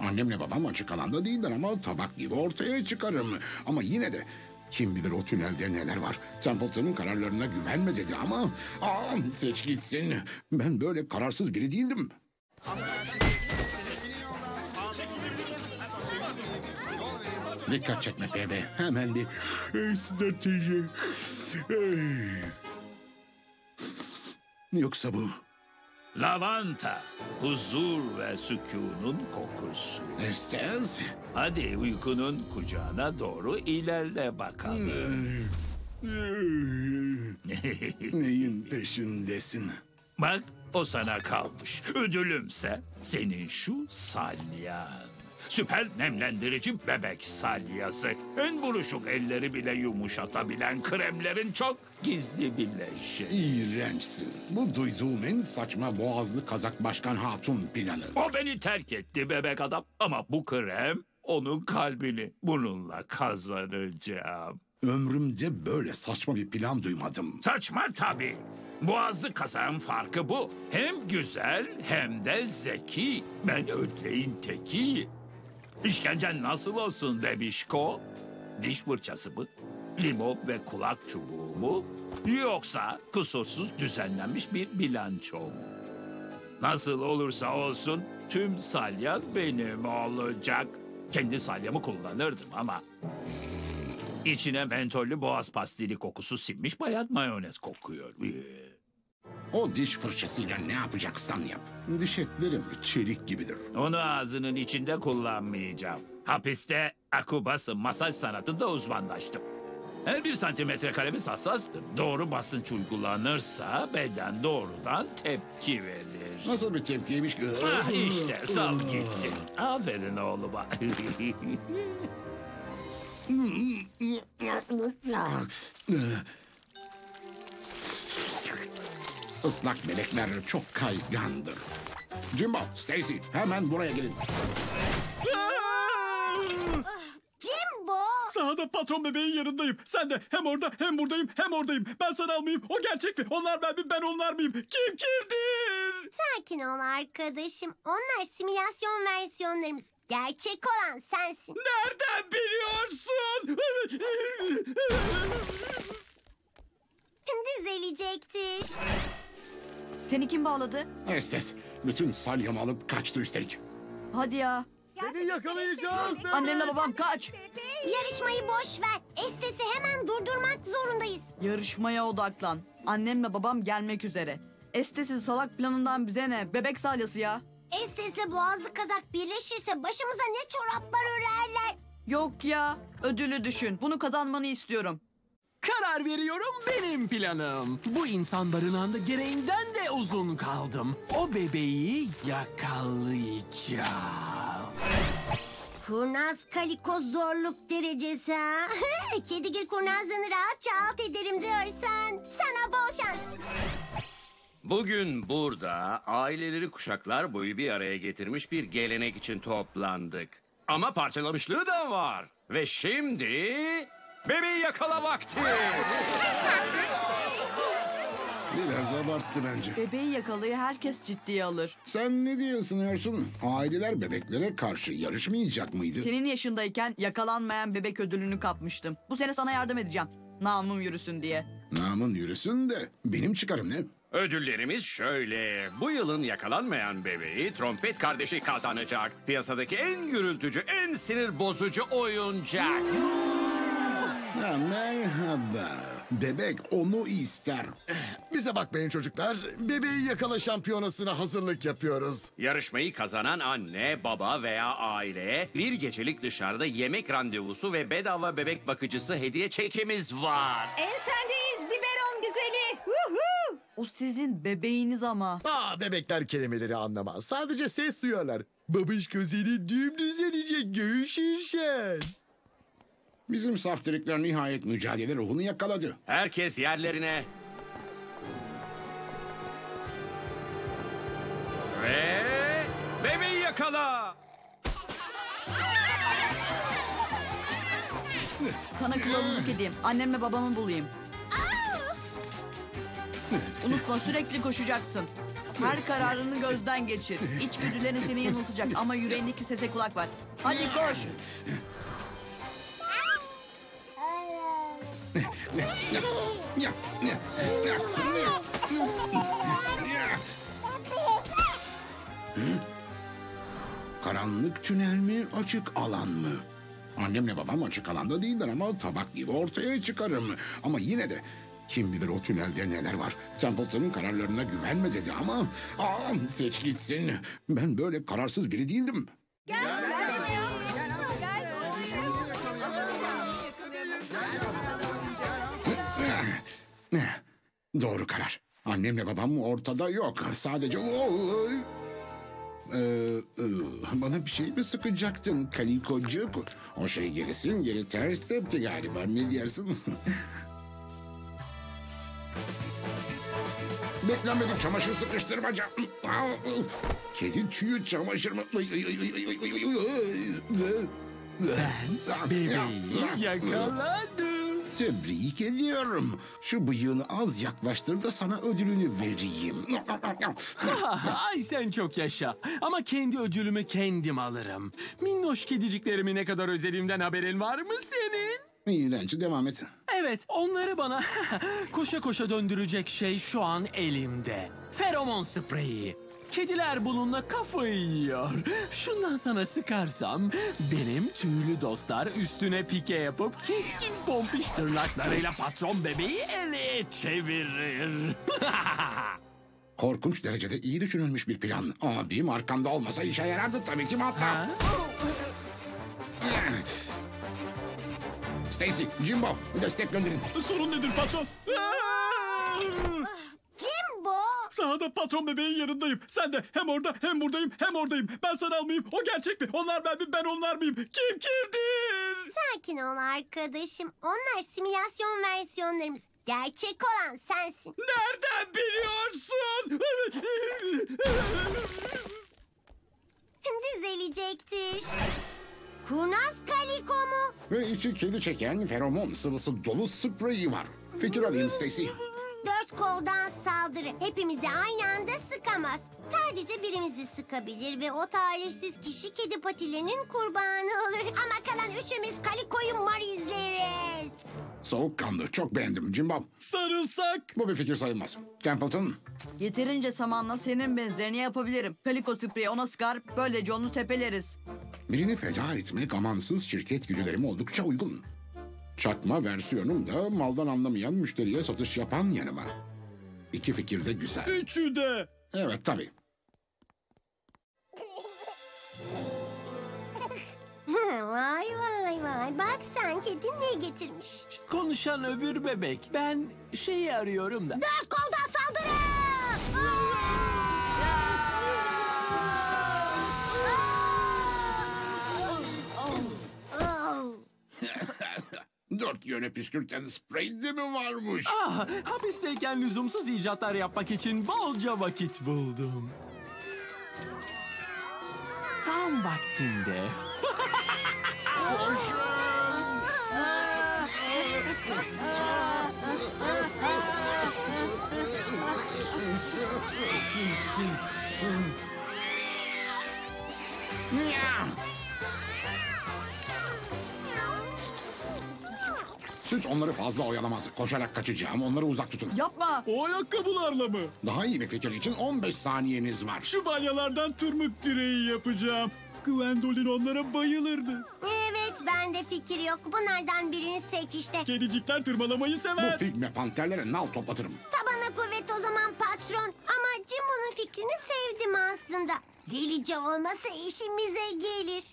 Annemle babam açık alanda değiller ama tabak gibi ortaya çıkarım. Ama yine de kim bilir o tünelde neler var. Templeton'ın kararlarına güvenme dedi ama... seç gitsin. Ben böyle kararsız biri değildim. Dikkat çekme bebe. Hemen bir strateji. Yoksa bu... Lavanta, huzur ve sükunun kokusu. Estes. Hadi uykunun kucağına doğru ilerle bakalım. Neyin peşindesin? Bak o sana kalmış. Ödülümse senin şu salyan. Süper nemlendirici bebek salyası. En buruşuk elleri bile yumuşatabilen kremlerin çok gizli birleşi. İğrençsin. Bu duyduğum en saçma boğazlı kazak başkan hatun planı. O beni terk etti bebek adam. Ama bu krem onun kalbini bununla kazanacağım. Ömrümde böyle saçma bir plan duymadım. Saçma tabii. Boğazlı kazağın farkı bu. Hem güzel hem de zeki. Ben ödleğin teki. İşkencen nasıl olsun bebişko? Diş fırçası mı? Limon ve kulak çubuğu mu? Yoksa kusursuz düzenlenmiş bir bilanço mu? Nasıl olursa olsun tüm salyan benim olacak. Kendi salyamı kullanırdım ama... İçine mentollü boğaz pastili kokusu sinmiş bayat mayonez kokuyor. O diş fırçasıyla ne yapacaksan yap. Diş etlerim çelik gibidir. Onu ağzının içinde kullanmayacağım. Hapiste akubası masaj sanatında uzmanlaştım. Her 1 santimetre karemiz hassastır. Doğru basınç uygulanırsa beden doğrudan tepki verir. Nasıl bir tepkiymiş ki? İşte sal gitsin. Aferin oğluma. Islak melekler çok kaygandır. Jimbo, Stacy hemen buraya gelin. Jimbo! Sahada patron bebeğin yanındayım. Sen de hem orada hem buradayım hem oradayım. Ben sana almayayım. O gerçek mi? Onlar ben mi? Ben onlar mıyım? Kim kimdir? Sakin ol arkadaşım. Onlar simülasyon versiyonlarımız. Gerçek olan sensin. Nereden biliyorsun? Düzelecektir. Seni kim bağladı? Estes, bütün salyamı alıp kaçtı üstelik. Hadi ya. Seni yakalayacağız. Annemle babam kaç. Yarışmayı boş ver. Estes'i hemen durdurmak zorundayız. Yarışmaya odaklan. Annemle babam gelmek üzere. Estes'in salak planından bize ne? Bebek salyası ya. Estes'le boğazlı kazak birleşirse başımıza ne çoraplar örerler. Yok ya. Ödülü düşün. Bunu kazanmanı istiyorum. Karar veriyorum, benim planım. Bu insan barınağında gereğinden de uzun kaldım. O bebeği yakalayacağım. Kurnaz Kaliko zorluk derecesi ha. Kedigil kurnazlığını rahatça alt ederim diyorsan sana bol şans. Bugün burada aileleri kuşaklar boyu bir araya getirmiş bir gelenek için toplandık. Ama parçalamışlığı da var. Ve şimdi bebeği yakala vakti. Biraz abarttı bence. Bebeği yakalayı herkes ciddiye alır. Sen ne diye ısınıyorsun? Aileler bebeklere karşı yarışmayacak mıydı? Senin yaşındayken yakalanmayan bebek ödülünü kapmıştım. Bu sene sana yardım edeceğim. Namım yürüsün diye. Namın yürüsün de benim çıkarım ne? Ödüllerimiz şöyle. Bu yılın yakalanmayan bebeği trompet kardeşi kazanacak. Piyasadaki en gürültücü, en sinir bozucu oyuncak. Ha, merhaba. Bebek onu ister. Bize bakmayın çocuklar. Bebeği yakala şampiyonasına hazırlık yapıyoruz. Yarışmayı kazanan anne, baba veya aileye bir gecelik dışarıda yemek randevusu ve bedava bebek bakıcısı hediye çekimiz var. Ensendeyiz biberon güzeli. Huhu! O sizin bebeğiniz ama. Bebekler kelimeleri anlamaz. Sadece ses duyarlar. Babişko seni dümdüz edecek göğüşüşen. Bizim saftirikler nihayet mücadele ruhunu yakaladı. Herkes yerlerine. Ve bebeği yakala. Sana kılavuzluk edeyim. Annemle babamı bulayım. Unutma sürekli koşacaksın. Her kararını gözden geçir. İçgüdülerin seni yanıltacak ama yüreğindeki sese kulak ver. Hadi koş. Karanlık tünel mi, açık alan mı? Annemle babam açık alanda değiller ama tabak gibi ortaya çıkarım. Ama yine de kim bilir o tünelde neler var. Templeton'ın kararlarına güvenme dedi ama... seç gitsin. Ben böyle kararsız biri değildim. Doğru karar. Annemle babam ortada yok. Sadece... bana bir şey mi sıkacaktın Kalikocuk? O şey gerisin geri ters tepti galiba. Ne diyorsun? Beklenmedik çamaşır sıkıştırmaca. Kedi tüyü çamaşır mı? Ben bebeği yakaladım. Tebrik ediyorum. Şu bıyığını az yaklaştır da sana ödülünü vereyim. Ay sen çok yaşa. Ama kendi ödülümü kendim alırım. Minnoş kediciklerimi ne kadar özlediğimden haberin var mı senin? İğrenç, devam et. Evet, onları bana koşa koşa döndürecek şey şu an elimde. Feromon spreyi. Kediler bununla kafayı yiyor. Şundan sana sıkarsam benim tüylü dostlar üstüne pike yapıp keskin pompiş tırnaklarıyla patron bebeği ele çevirir. Korkunç derecede iyi düşünülmüş bir plan. Abim arkamda olmasa işe yarardı tabii ki hatta. Stacy, Jimbo, destek gönderin. Sorun nedir patron? Jimbo! Sahada patron bebeğin yanındayım. Sen de hem orada hem buradayım hem oradayım. Ben sana almayayım. O gerçek mi? Onlar ben mi? Ben onlar mıyım? Kim kimdir? Sakin ol arkadaşım. Onlar simülasyon versiyonlarımız. Gerçek olan sensin. Nereden biliyorsun? Düzelecektir. Kurnaz Kaliko mu? Ve içi kedi çeken feromon sıvısı dolu spreyi var. Fikir alayım Stacy. 4 koldan saldırı. Hepimizi aynı anda sıkamaz. Sadece birimizi sıkabilir ve o talihsiz kişi kedi patilerinin kurbanı olur. Ama kalan üçümüz Kaliko'yu marizleriz. Soğukkanlı, çok beğendim Jimbo. Sarılsak? Bu bir fikir sayılmaz. Templeton. Yeterince samanla senin benzerini yapabilirim. Kaliko spreyi ona sıkar, böylece onu tepeleriz. Birini feda etmek amansız şirket güdülerime oldukça uygun. Çakma versiyonum da maldan anlamayan müşteriye satış yapan yanıma. İki fikir de güzel. Üçü de. Evet tabii. Vay vay vay. Bak sen konuşan kedi ne getirmiş? Konuşan öbür bebek. Ben şeyi arıyorum da. Dört koldan saldırı! Dört yöne püskürten sprey de mi varmış? Hapisteyken lüzumsuz icatlar yapmak için bolca vakit buldum. Tam vaktinde. Süt onları fazla oyalamaz. Koşarak kaçacağım. Onları uzak tutun. Yapma. O ayakkabılarla mı? Daha iyi bir fikir için 15 saniyeniz var. Şu balyalardan tırmık direği yapacağım. Gwendolyn onlara bayılırdı. Evet, bende fikir yok. Bunlardan birini seç işte. Kedicikler tırmalamayı Bu sever. pigme panterlere nal toplatırım. Tabana kuvvet o zaman patron. Ama Jimbo'nun fikrini sevdim aslında. Delice olmasa işimize gelir.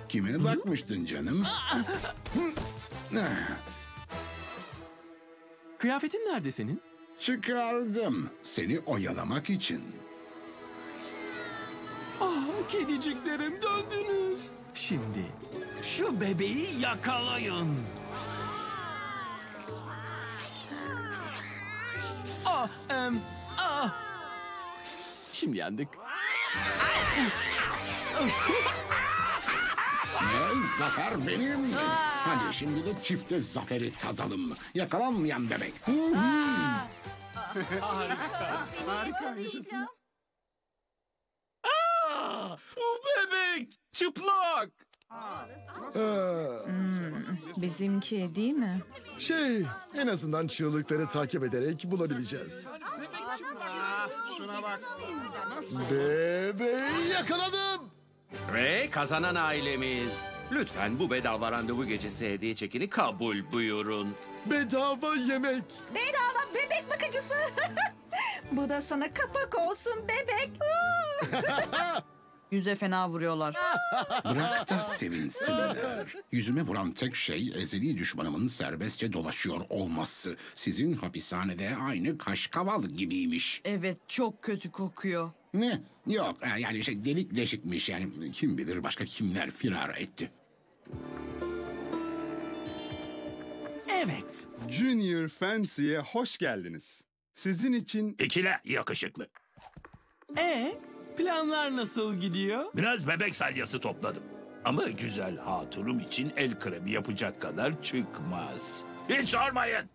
Kime bakmıştın canım? Kıyafetin nerede senin? Çıkardım. Seni oyalamak için. Kediciklerim döndünüz. Şimdi şu bebeği yakalayın. Şimdi yandık. Zafer benim. Hadi şimdi de çifte zaferi tadalım. Yakalanmayan bebek. Harika. Yaşasın. Bu bebek çıplak. Bizimki değil mi? En azından çığlıkları takip ederek bulabileceğiz. Şuna bak. Bebeği yakaladım. Ve kazanan ailemiz. Lütfen bu bedava randevu gecesi hediye çekini kabul buyurun. Bedava yemek. Bedava bebek bakıcısı. Bu da sana kapak olsun bebek. Yüze fena vuruyorlar. Bırak da sevinsinler. Yüzüme vuran tek şey ezeli düşmanımın serbestçe dolaşıyor olması. Sizin hapishanede aynı kaşkaval gibiymiş. Evet, çok kötü kokuyor. Ne? Yok yani delik deşikmiş yani. Kim bilir başka kimler firar etti. Evet. Junior Fancy'ye hoş geldiniz. Sizin için... İkile yakışıklı. Planlar nasıl gidiyor? Biraz bebek salyası topladım. Ama güzel hatunum için el kremi yapacak kadar çıkmaz. Hiç sormayın.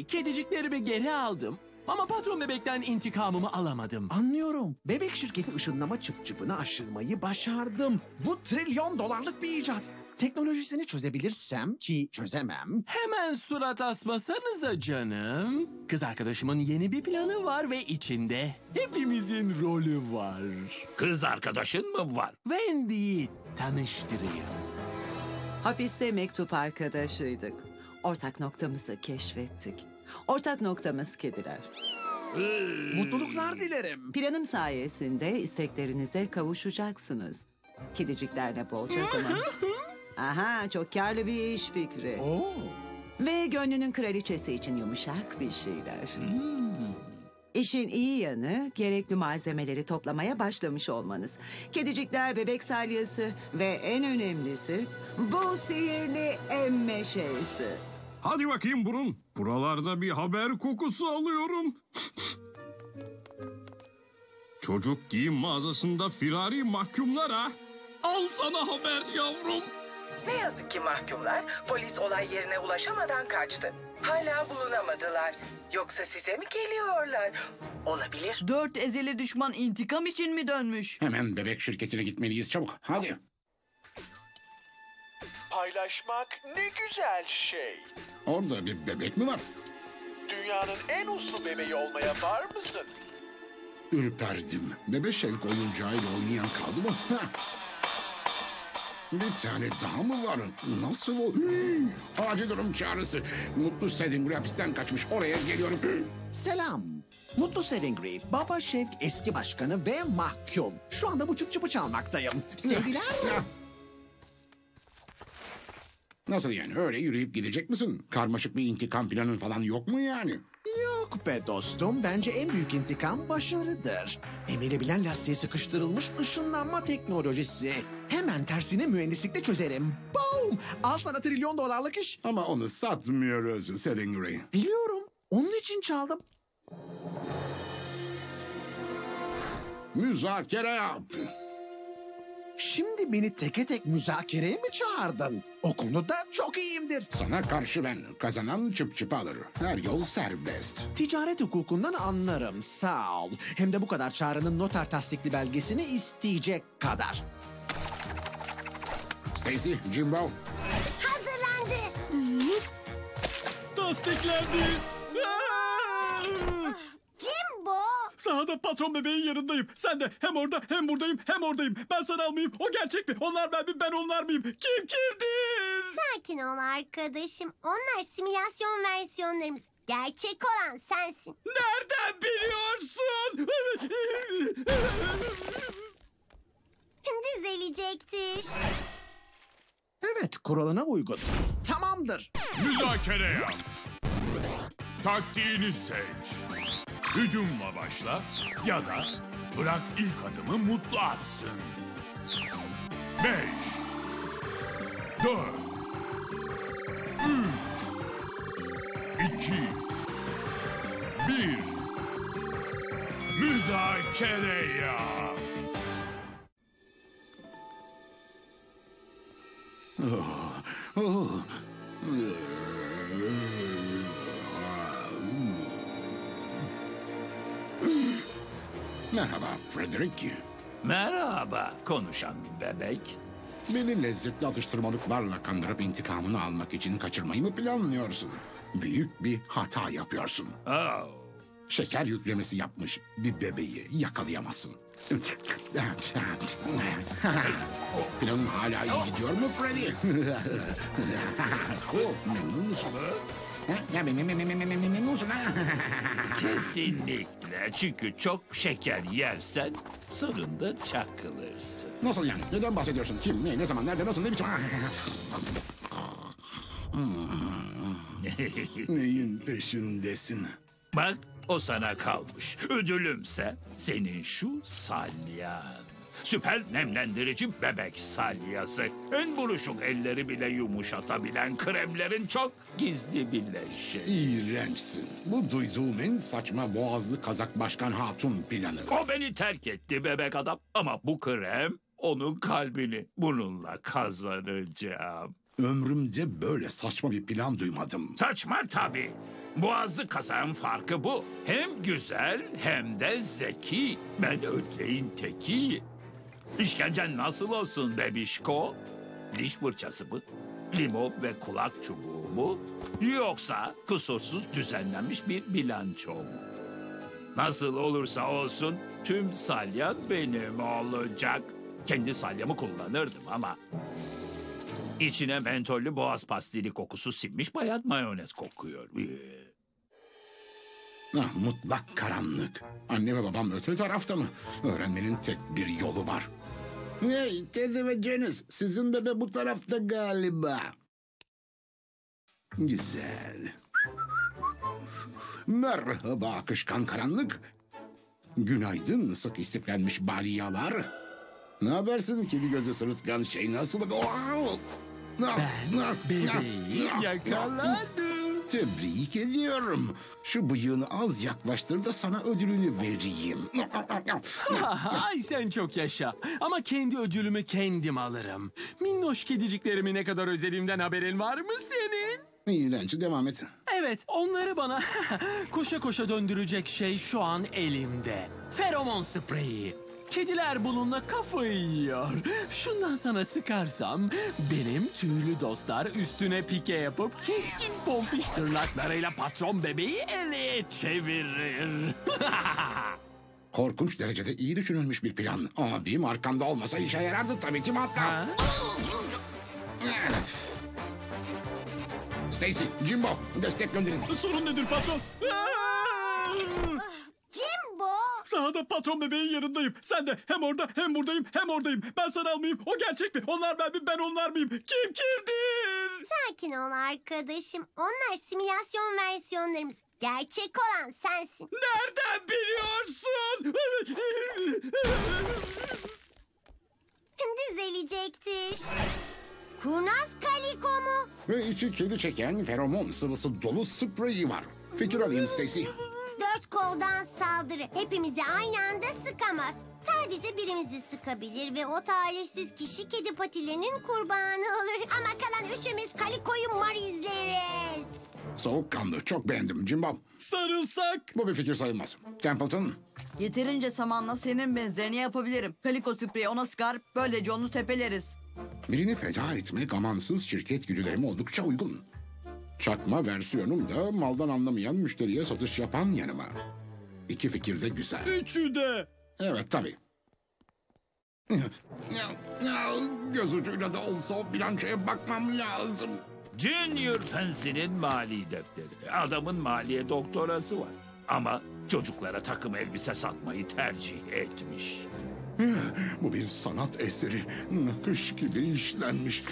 Kediciklerimi geri aldım. Ama patron bebekten intikamımı alamadım. Anlıyorum. Bebek şirketi ışınlama çıpçıpını aşırmayı başardım. Bu $1 trilyon bir icat. Teknolojisini çözebilirsem ki çözemem. Hemen surat asmasanıza canım. Kız arkadaşımın yeni bir planı var ve içinde hepimizin rolü var. Kız arkadaşın mı var? Wendy'yi tanıştırayım. Hapiste mektup arkadaşıydık. Ortak noktamızı keşfettik. Ortak noktamız kediler. Mutluluklar dilerim. Planım sayesinde isteklerinize kavuşacaksınız. Kediciklerle bolca zaman. Aha, çok karlı bir iş fikri. Ve gönlünün kraliçesi için yumuşak bir şeyler. İşin iyi yanı gerekli malzemeleri toplamaya başlamış olmanız. Kedicikler, bebek salyası ve en önemlisi bu sihirli emme şeysi. Hadi bakayım burun. Buralarda bir haber kokusu alıyorum. Çocuk giyim mağazasında firari mahkumlara. Al sana haber yavrum. Ne yazık ki mahkumlar polis olay yerine ulaşamadan kaçtı. Hala bulunamadılar. Yoksa size mi geliyorlar? Olabilir. 4 ezeli düşman intikam için mi dönmüş? Hemen bebek şirketine gitmeliyiz çabuk. Hadi. Paylaşmak ne güzel şey. Orada bir bebek mi var? Dünyanın en uslu bebeği olmaya var mısın? Ürperdim. Bebe şevk oyuncağıyla oynayan kaldı mı? Bir tane daha mı var? Nasıl o? Acil durum çağrısı. Mutlu Sedingri hapisten kaçmış. Oraya geliyorum. Selam. Mutlu Sedingri, Baba Şevk eski başkanı ve mahkum. Şu anda bu çıp çıpı çalmaktayım. Sevgiler. Nasıl yani? Öyle yürüyüp gidecek misin? Karmaşık bir intikam planın falan yok mu yani? Yok be dostum. Bence en büyük intikam başarıdır. Emilebilen lastiğe sıkıştırılmış ışınlanma teknolojisi. Hemen tersini mühendislikte çözerim. Boom! Al sana $1 trilyon iş. Ama onu satmıyoruz Sedingri. Biliyorum. Onun için çaldım. Müzakere yap. Şimdi beni teke tek müzakereye mi çağırdın? O konuda çok iyiyimdir. Sana karşı ben. Kazanan çıp çıp alır. Her yol serbest. Ticaret hukukundan anlarım. Sağ ol. Hem de bu kadar çağrının noter tasdikli belgesini isteyecek kadar. Stacy, Jimbo. Hazırlandı. Tasdiklendi. Jimbo. Sahada patron bebeğin yanındayım. Sen de hem orada hem buradayım hem oradayım. Ben sana almayayım. O gerçek mi? Onlar ben mi? Ben onlar mıyım? Kim kimdir? Sakin ol arkadaşım. Onlar simülasyon versiyonlarımız. Gerçek olan sensin. Nereden biliyorsun? Düzelecektir. Evet, kuralına uygun. Tamamdır. Müzakere yap. Taktiğini seç. Hücumla başla ya da bırak ilk adımı Mutlu atsın. 5 4 3 2 1 Müzakere yap. Merhaba Frederick. Merhaba konuşan bebek. Beni lezzetli atıştırmalıklarla kandırıp intikamını almak için kaçırmayı mı planlıyorsun? Büyük bir hata yapıyorsun. Oh. Şeker yüklemesi yapmış bir bebeği yakalayamazsın. Planın hala iyi gidiyor mu Freddy? Memnun musun? Memnun musun? Kesinlikle. Çünkü çok şeker yersen sonunda çakılırsın. Nasıl yani? Neden bahsediyorsun? Kim, ne zaman, nerede, nasıl, ne biçim? Neyin peşindesin? Bak o sana kalmış. Ödülümse senin şu salyan. Süper nemlendirici bebek salyası. En buruşuk elleri bile yumuşatabilen kremlerin çok gizli birleşi. İğrençsin. Bu duyduğum en saçma boğazlı kazak başkan hatun planı. O beni terk etti bebek adam. Ama bu krem onun kalbini bununla kazanacağım. Ömrümde böyle saçma bir plan duymadım. Saçma tabii. Boğazlı kazağın farkı bu. Hem güzel hem de zeki. Ben ötleyin teki. İşkencen nasıl olsun bebişko? Diş fırçası mı? Limon ve kulak çubuğu mu? Yoksa kusursuz düzenlenmiş bir bilanço mu? Nasıl olursa olsun tüm salyan benim olacak. Kendi salyamı kullanırdım ama... İçine mentollü boğaz pastili kokusu sinmiş bayat mayonez kokuyor. Mutlak karanlık. Anne ve babam öte tarafta mı? Öğrenmenin tek bir yolu var. Hey teyze ve Janice, sizin bebe bu tarafta galiba. Güzel. Merhaba akışkan karanlık. Günaydın sık istiflenmiş balyalar. Ne habersin kedi gözü sırıtkan şey nasıl? Ben bebeği yakaladım. Tebrik ediyorum. Şu bıyığını az yaklaştır da sana ödülünü vereyim. Ay sen çok yaşa. Ama kendi ödülümü kendim alırım. Minnoş kediciklerimi ne kadar özlediğimden haberin var mı senin? İğrenç, devam et. Evet, onları bana koşa koşa döndürecek şey şu an elimde. Feromon spreyi. Kediler bununla kafayı yiyor. Şundan sana sıkarsam benim tüylü dostlar üstüne pike yapıp keskin pompiş tırnaklarıyla patron bebeği ele çevirir. Korkunç derecede iyi düşünülmüş bir plan. Abim arkamda olmasa işe yarardı tabii Tim hatta. Stacy, Jimbo, destek gönderin. Sorun nedir patron? Jimbo! Sahada patron bebeğin yanındayım. Sen de hem orada hem buradayım hem oradayım. Ben sanal mıyım? O gerçek mi? Onlar ben mi? Ben onlar mıyım? Kim kimdir? Sakin ol arkadaşım. Onlar simülasyon versiyonlarımız. Gerçek olan sensin. Nereden biliyorsun? Düzelecektir. Kurnaz Kaliko mu? Ve içi kedi çeken feromon sıvısı dolu spreyi var. Fikir alayım Stacy. 4 koldan saldırı. Hepimizi aynı anda sıkamaz. Sadece birimizi sıkabilir ve o talihsiz kişi kedi patilerinin kurbanı olur. Ama kalan üçümüz Kaliko'yu mor izleriz. Soğukkanlı, çok beğendim Jimbo. Sarılsak? Bu bir fikir sayılmaz. Templeton. Yeterince samanla senin benzerini yapabilirim. Kaliko spreyi ona sıkar, böylece onu tepeleriz. Birini feda etmek amansız şirket güdülerime oldukça uygun. Çakma versiyonum da maldan anlamayan müşteriye satış yapan yanıma. İki fikir de güzel. Üçü de. Evet tabii. Göz ucuyla da olsa o bilançoya bakmam lazım. Junior Fancy'nin mali defteri. Adamın maliye doktorası var. Ama çocuklara takım elbise satmayı tercih etmiş. Bu bir sanat eseri. Nakış gibi işlenmiş.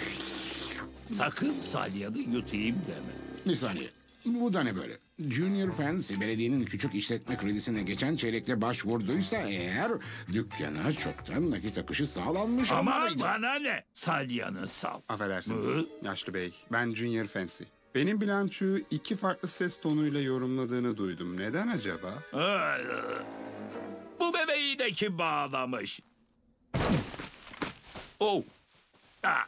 Sakın salyanı yutayım deme. Bir saniye. Bu da ne böyle? Junior Fancy belediyenin küçük işletme kredisine geçen çeyrekte başvurduysa eğer dükkana çoktan nakit akışı sağlanmış Ama olmalıydı. bana ne? Salyanı sal. Affedersiniz Hı? yaşlı bey. Ben Junior Fancy. Benim bilançoyu iki farklı ses tonuyla yorumladığını duydum. Neden acaba? Bu bebeği de kim bağlamış? Oh. Ah.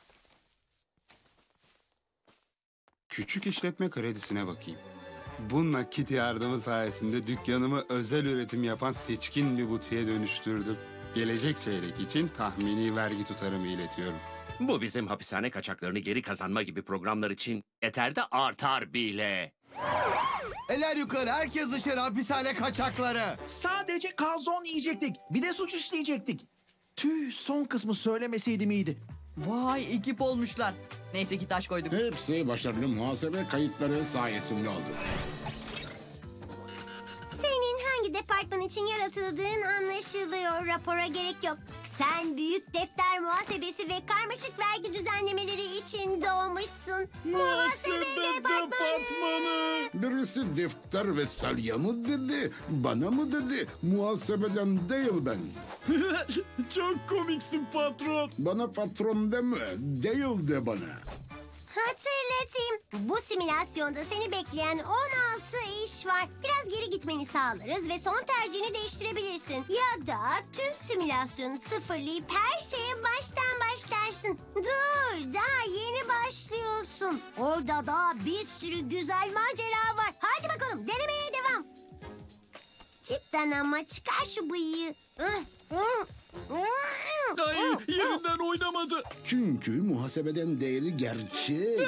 Küçük işletme kredisine bakayım. Bu nakit yardımı sayesinde dükkanımı özel üretim yapan seçkin bir butiğe dönüştürdüm. Gelecek çeyrek için tahmini vergi tutarımı iletiyorum. Bu bizim hapishane kaçaklarını geri kazanma gibi programlar için yeter de artar bile. Eller yukarı, herkes dışarı, hapishane kaçakları. Sadece kalzon yiyecektik. Bir de suç işleyecektik. Tüh, son kısmı söylemeseydim iyiydi. Vay ekip olmuşlar. Neyse ki taş koyduk. Hepsi başarılı muhasebe kayıtları sayesinde oldu. Senin hangi departman için yaratıldığın anlaşılıyor. Rapora gerek yok. Sen büyük defter muhasebesi ve karmaşık vergi düzenlemeleri için doğmuşsun. Muhasebe departmanı. Birisi defter ve salya mı dedi? Bana mı dedi? Muhasebeden değil ben. Çok komiksin patron. Bana patron deme. Değil de bana. Hatırlatayım. Bu simülasyonda seni bekleyen 16 iş var. Biraz geri gitmeni sağlarız ve son tercihini değiştirebilirsin. Ya da tüm simülasyonu sıfırlayıp her şeye baştan başlarsın. Dur, daha yeni başlıyorsun. Orada daha bir sürü güzel macera var. Hadi bakalım, denemeye devam. Cidden ama çıkar şu bıyığı. Ay, yerinden oynamadı. Çünkü muhasebeden değeri gerçek.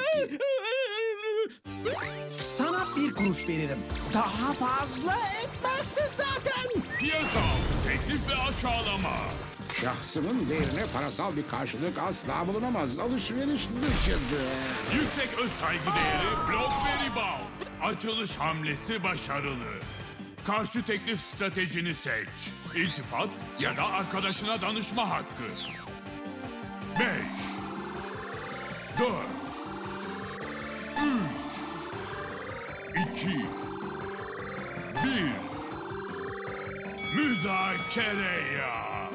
Sana bir kuruş veririm. Daha fazla etmezsin zaten. Piyasa, teklif ve aşağılama. Şahsımın değerine parasal bir karşılık asla bulunamaz. Alışveriş dışıdır. Yüksek öz saygı değeri blok ve rebound. Açılış hamlesi başarılı. Karşı teklif stratejini seç. İltifat ya da arkadaşına danışma hakkı. 5 4 3 2 1 Müzakere yap.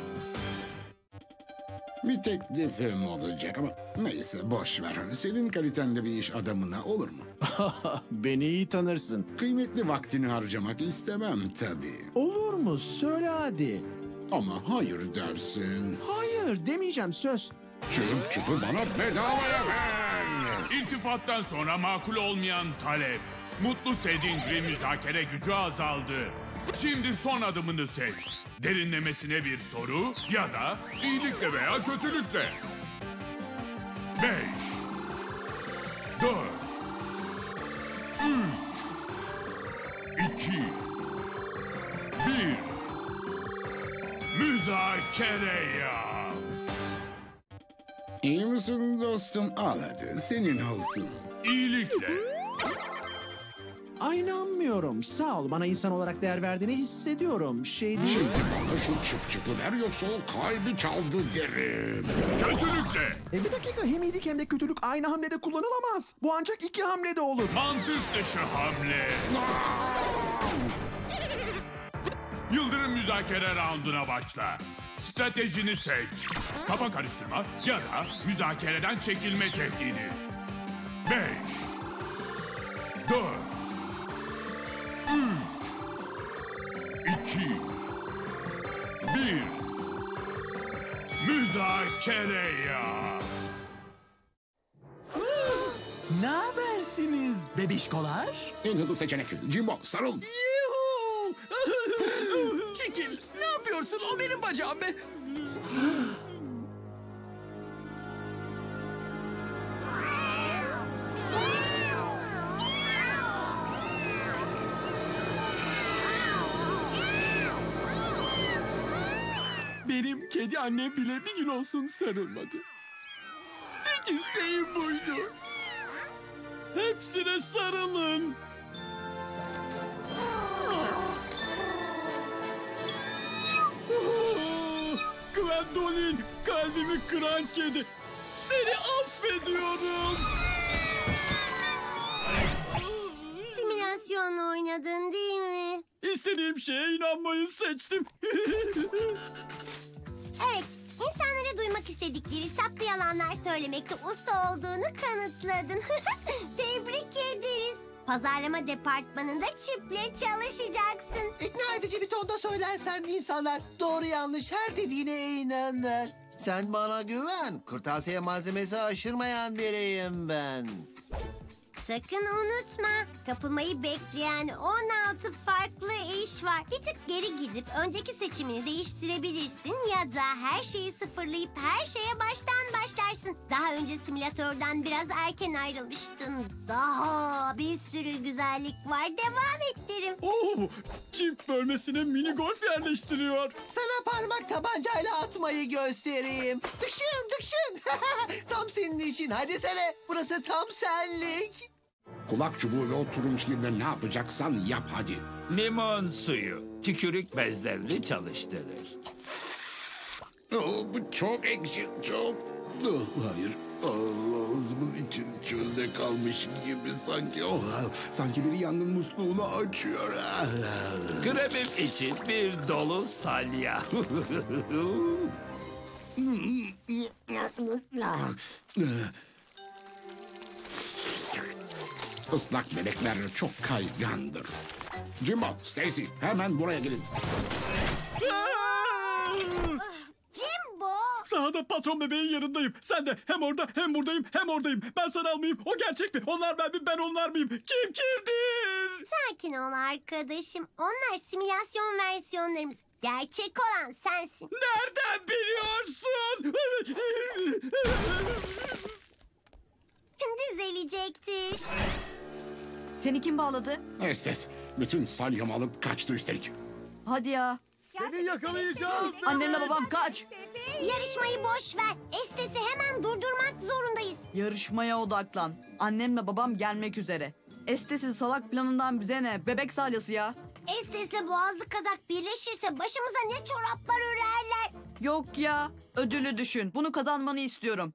Bir teklifim olacak ama neyse boş ver. Senin kalitende bir iş adamına olur mu? Beni iyi tanırsın. Kıymetli vaktini harcamak istemem tabii. Olur mu? Söyle hadi. Ama hayır dersin. Hayır demeyeceğim, söz. Çöpü bana bedavaya ver. İltifattan sonra makul olmayan talep. Mutlu Sedingri müzakere gücü azaldı. Şimdi son adımını seç. Derinlemesine bir soru ya da iyilikle veya kötülükle. 5 4 3 2 1 müzakere. İyi misin dostum? Al hadi, senin olsun. İyilikle. Ay inanmıyorum. Sağ ol. Bana insan olarak değer verdiğini hissediyorum. Şey değil. Şimdi bana şu çıp çıpı ver yoksa o kalbi çaldı derim. Kötülükle. Bir dakika, hem iyilik hem de kötülük aynı hamlede kullanılamaz. Bu ancak 2 hamlede olur. Mantık dışı hamle. Yıldırım müzakere raunduna başla. Stratejini seç. Kafa karıştırma ya da müzakereden çekilme tehdidi. 5 4 3 2 1 Müzakere ya. Ne habersiniz bebişkolar? En hızlı seçenek. Jimbo sarıl. Yuhu! Çekil. Ne yapıyorsun? O benim bacağım be. Benim kedi annem bile bir gün olsun sarılmadı. Tek isteğim buydu. Hepsine sarılın. Gwendolyn, kalbimi kıran kedi. Seni affediyorum. Simülasyonla oynadın değil mi? İstediğim şeye inanmayı seçtim. Evet, insanlara duymak istedikleri tatlı yalanlar söylemekte usta olduğunu kanıtladın. Tebrik ederiz. Pazarlama departmanında çiple çalışacaksın. İkna edici bir tonda söylersen insanlar doğru yanlış her dediğine inanır. Sen bana güven. Kırtasiye malzemesi aşırmayan biriyim ben. Sakın unutma, kapılmayı bekleyen 16 farklı iş var. Bir tık geri gidip önceki seçimini değiştirebilirsin ya da her şeyi sıfırlayıp her şeye baştan başlarsın. Daha önce simülatörden biraz erken ayrılmıştın. Daha bir sürü güzellik var, devam ettirim. Çift bölmesine mini golf yerleştiriyor. Sana parmak tabancayla atmayı göstereyim. Dıkşın dıkşın. Tam senin işin. Hadi sene. Burası tam senlik. Kulak çubuğu ve o turunçgilleri ne yapacaksan yap hadi. Limon suyu tükürük bezlerini çalıştırır. Bu çok ekşi, çok. Hayır, ağzımın için çölde kalmış gibi sanki. Sanki biri yangın musluğunu açıyor. Kremim için bir dolu salya. Islak bebekler çok kaygandır. Jimbo, Stacy hemen buraya gelin. Jimbo! Sahada patron bebeğin yanındayım. Sen de hem orada hem buradayım hem oradayım. Ben sana almayayım. O gerçek mi? Onlar ben mi? Ben onlar mıyım? Kim kimdir? Sakin ol arkadaşım. Onlar simülasyon versiyonlarımız. Gerçek olan sensin. Nereden biliyorsun? Düzelecektir. Seni kim bağladı? Estes, bütün salyamı alıp kaçtı üstelik. Hadi ya. Seni yakalayacağız. Annemle babam kaç. Yarışmayı boş ver. Estes'i hemen durdurmak zorundayız. Yarışmaya odaklan. Annemle babam gelmek üzere. Estes'in salak planından bize ne? Bebek salyası ya. Estes'le boğazlı kazak birleşirse başımıza ne çoraplar örerler. Yok ya. Ödülü düşün. Bunu kazanmanı istiyorum.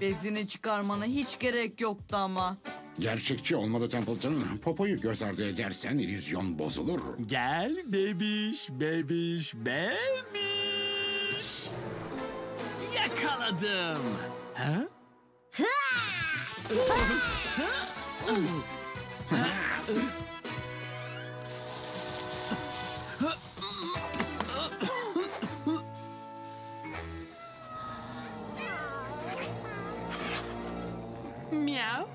Bezini çıkarmana hiç gerek yoktu ama. Gerçekçi olmadı Templeton. Popoyu göz ardı edersen illüzyon bozulur. Gel bebiş, bebiş, bebiş. Yakaladım. Ha? Miau.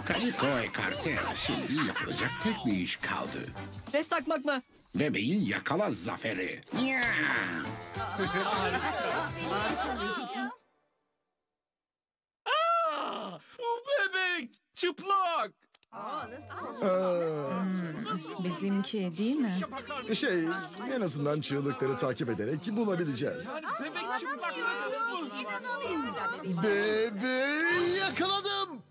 Kaliko ekarte. Şimdi yapılacak tek bir iş kaldı. Ses takmak mı? Bebeği yakala zaferi. Bu bebek çıplak. Bizimki değil mi? En azından çığlıkları takip ederek bulabileceğiz. Bebeği yakaladım.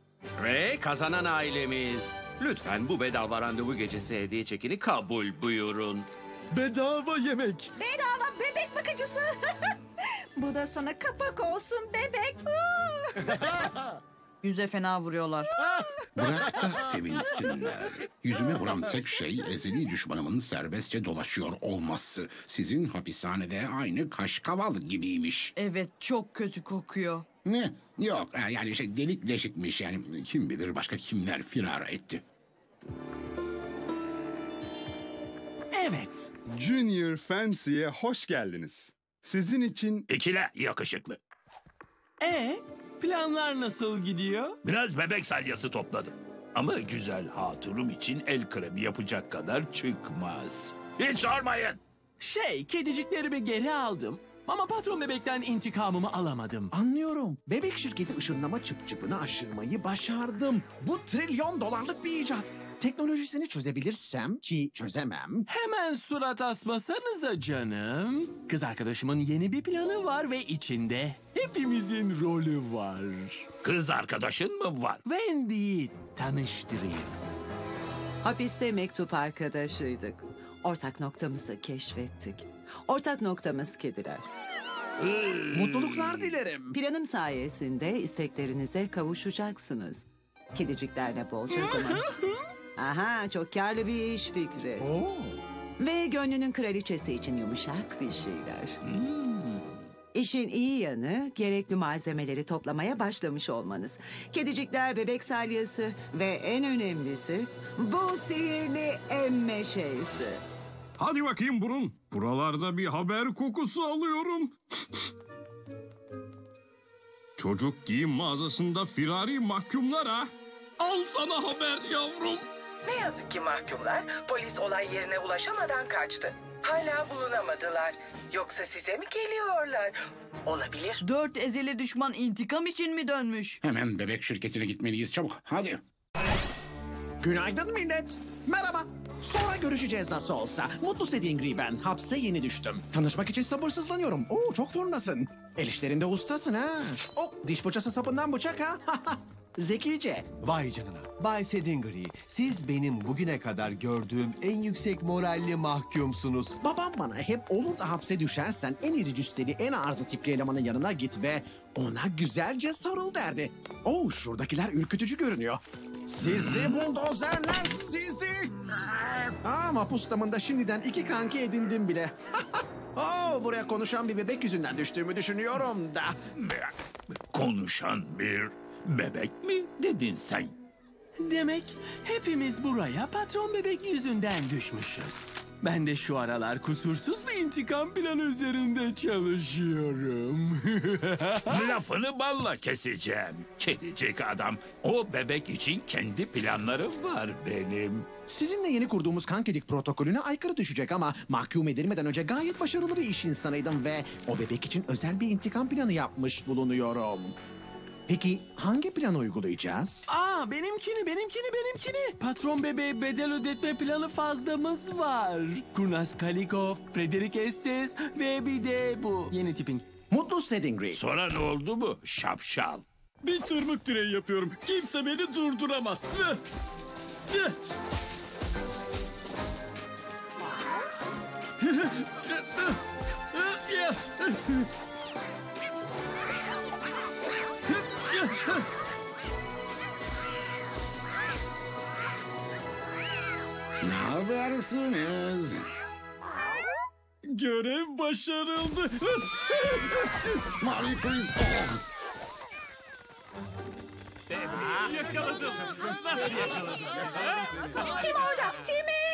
Ve kazanan ailemiz. Lütfen bu bedava randevu gecesi hediye çekini kabul buyurun. Bedava yemek. Bedava bebek bakıcısı. Bu da sana kapak olsun bebek. Yüze fena vuruyorlar. Bırak da sevinsinler. Yüzüme vuran tek şey ezeli düşmanımın serbestçe dolaşıyor olması. Sizin hapishanede aynı kaşkaval gibiymiş. Evet, çok kötü kokuyor. Ne? Yok yani delik deşikmiş yani. Kim bilir başka kimler firar etti. Evet. Junior Fancy'ye hoş geldiniz. Sizin için... İkile yakışıklı. Planlar nasıl gidiyor? Biraz bebek salyası topladım. Ama güzel haturum için el kremi yapacak kadar çıkmaz. Hiç sormayın. Kediciklerimi geri aldım. Ama patron bebekten intikamımı alamadım. Anlıyorum. Bebek şirketi ışınlama çıpçıpını aşırmayı başardım. Bu $1 trilyon bir icat. Teknolojisini çözebilirsem ki çözemem. Hemen surat asmasanıza canım. Kız arkadaşımın yeni bir planı var ve içinde hepimizin rolü var. Kız arkadaşın mı var? Wendy'yi tanıştırayım. Hapiste mektup arkadaşıydık. Ortak noktamızı keşfettik. Ortak noktamız kediler. Mutluluklar dilerim. Planım sayesinde isteklerinize kavuşacaksınız. Kediciklerle bolca zaman. Aha, çok karlı bir iş fikri. Ve gönlünün kraliçesi için yumuşak bir şeyler. İşin iyi yanı gerekli malzemeleri toplamaya başlamış olmanız. Kedicikler, bebek salyası ve en önemlisi bu sihirli emme şeysi. Hadi bakayım burun. Buralarda bir haber kokusu alıyorum. Çocuk giyim mağazasında firari mahkumlar ha. Al sana haber yavrum. Ne yazık ki mahkumlar polis olay yerine ulaşamadan kaçtı. Hala bulunamadılar. Yoksa size mi geliyorlar? Olabilir. 4 ezeli düşman intikam için mi dönmüş? Hemen bebek şirketine gitmeliyiz çabuk. Hadi. Günaydın millet. Merhaba. Sonra görüşeceğiz nasıl olsa. Mutlu Sedingri ben. Hapse yeni düştüm. Tanışmak için sabırsızlanıyorum. Çok formdasın. El işlerinde ustasın ha. Diş fırçası sapından bıçak ha. Zekice. Vay canına. Bay Sedingri, siz benim bugüne kadar gördüğüm en yüksek moralli mahkumsunuz. Babam bana hep olur da hapse düşersen en iri cüsseli en arıza tipli elemanın yanına git ve ona güzelce sarıl derdi. Şuradakiler ürkütücü görünüyor. Sizi buldozerler sizi. Mahpus damında şimdiden 2 kanki edindim bile. Buraya konuşan bir bebek yüzünden düştüğümü düşünüyorum da. Konuşan bir bebek mi dedin sen? Demek hepimiz buraya patron bebek yüzünden düşmüşüz. Ben de şu aralar kusursuz bir intikam planı üzerinde çalışıyorum. Lafını balla keseceğim. Kedicik adam. O bebek için kendi planlarım var benim. Sizinle yeni kurduğumuz kankilik protokolüne aykırı düşecek ama mahkum edilmeden önce gayet başarılı bir iş insanıydım ve o bebek için özel bir intikam planı yapmış bulunuyorum. Peki hangi planı uygulayacağız? Benimkini. Patron bebeğe bedel ödetme planı fazlamız var. Kurnaz Kalikov, Frederick Estes ve bir de bu yeni tipin. Mutlu Sedingri. Sonra ne oldu bu şapşal? Bir tırmık direği yapıyorum. Kimse beni durduramaz. Ne habersiniz? Görev başarıldı. Marie Cristo. Yakaladım. Nasıl yakaladım? Tim orada, Timmy!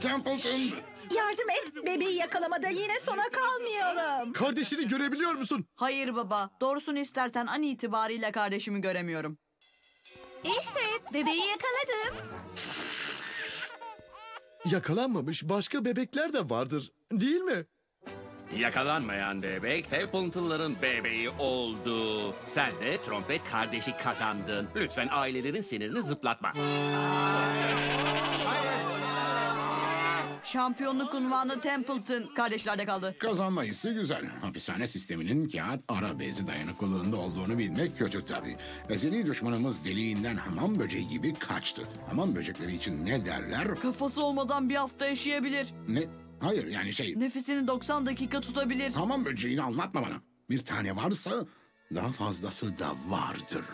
Templeton. Yardım et, bebeği yakalamada yine sona kalmayalım. Kardeşini görebiliyor musun? Hayır baba. Doğrusunu istersen an itibariyle kardeşimi göremiyorum. İşte bebeği yakaladım. Yakalanmamış başka bebekler de vardır, değil mi? Yakalanmayan bebek Templeton'ların bebeği oldu. Sen de trompet kardeşi kazandın. Lütfen ailelerin sinirini zıplatma. Şampiyonluk unvanı Templeton kardeşlerde kaldı. Kazanmayısı güzel. Hapishane sisteminin kağıt ara bezi dayanıklılığında olduğunu bilmek kötü tabii. Ezeli düşmanımız deliğinden hamam böceği gibi kaçtı. Hamam böcekleri için ne derler? Kafası olmadan bir hafta yaşayabilir. Ne? Hayır yani şey... Nefesini 90 dakika tutabilir. Hamam böceğini anlatma bana. Bir tane varsa daha fazlası da vardır.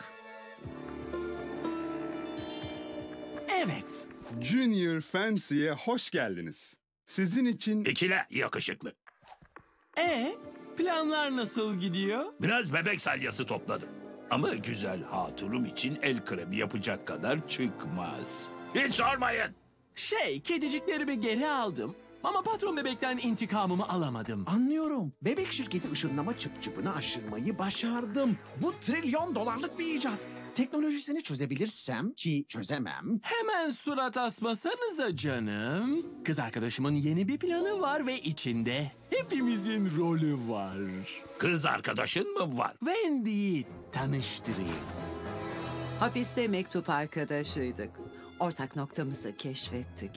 Evet. Junior Fancy'ye hoş geldiniz. Sizin için... İkile yakışıklı. Planlar nasıl gidiyor? Biraz bebek salyası topladım. Ama güzel hatunum için el kremi yapacak kadar çıkmaz. Hiç sormayın. Kediciklerimi geri aldım. Ama patron bebekten intikamımı alamadım. Anlıyorum. Bebek şirketi ışınlama çıp çıpını aşırmayı başardım. Bu trilyon dolarlık bir icat. Teknolojisini çözebilirsem ki çözemem. Hemen surat asmasanıza canım. Kız arkadaşımın yeni bir planı var ve içinde hepimizin rolü var. Kız arkadaşın mı var? Wendy'yi tanıştırayım. Hapiste mektup arkadaşıydık. Ortak noktamızı keşfettik.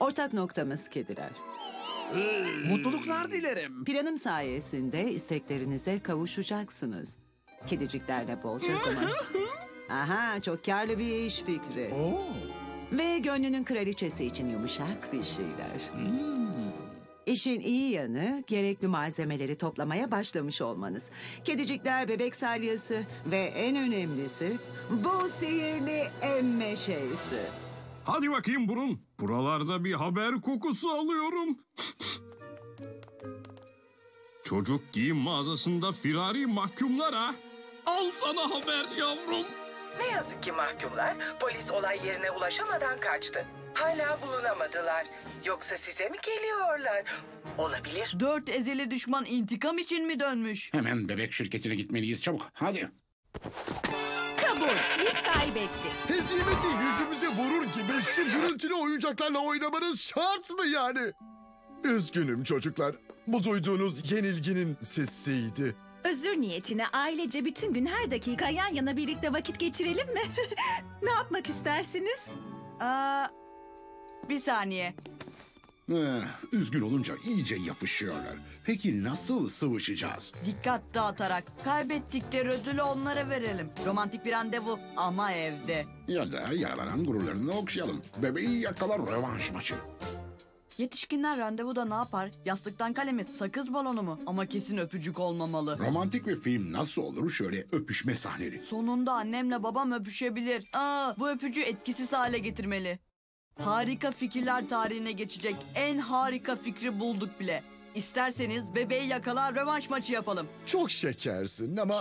Ortak noktamız kediler. Mutluluklar dilerim. Planım sayesinde isteklerinize kavuşacaksınız. Kediciklerle bolca zaman. Aha, çok karlı bir iş fikri. Ve gönlünün kraliçesi için yumuşak bir şeyler. İşin iyi yanı gerekli malzemeleri toplamaya başlamış olmanız. Kedicikler, bebek salyası ve en önemlisi bu sihirli emme şeysi. Hadi bakayım burun. Buralarda bir haber kokusu alıyorum. Çocuk giyim mağazasında firari mahkumlar ha. Al sana haber yavrum. Ne yazık ki mahkumlar polis olay yerine ulaşamadan kaçtı. Hala bulunamadılar. Yoksa size mi geliyorlar? Olabilir. 4 ezeli düşman intikam için mi dönmüş? Hemen bebek şirketine gitmeliyiz çabuk. Hadi. Kabul. Biz kaybettik. Hezimeti yüzümüze vurur gibi şu gürültülü oyuncaklarla oynamanız şart mı yani? Üzgünüm çocuklar. Bu duyduğunuz yenilginin sesiydi. Özür niyetine ailece bütün gün her dakika yan yana birlikte vakit geçirelim mi? Ne yapmak istersiniz? Bir saniye. Üzgün olunca iyice yapışıyorlar. Peki nasıl sıvışacağız? Dikkat dağıtarak kaybettikleri ödülü onlara verelim. Romantik bir randevu ama evde. Ya da yaralanan gururlarını okşayalım. Bebeği yakalar rövanş maçı. Yetişkinler randevuda ne yapar? Yastıktan kalemi, sakız balonu mu? Ama kesin öpücük olmamalı. Romantik bir film nasıl olur? Şöyle öpüşme sahneleri. Sonunda annemle babam öpüşebilir. Bu öpücüğü etkisiz hale getirmeli. Harika fikirler tarihine geçecek en harika fikri bulduk bile. İsterseniz bebeği yakala rövanş maçı yapalım. Çok şekersin ama...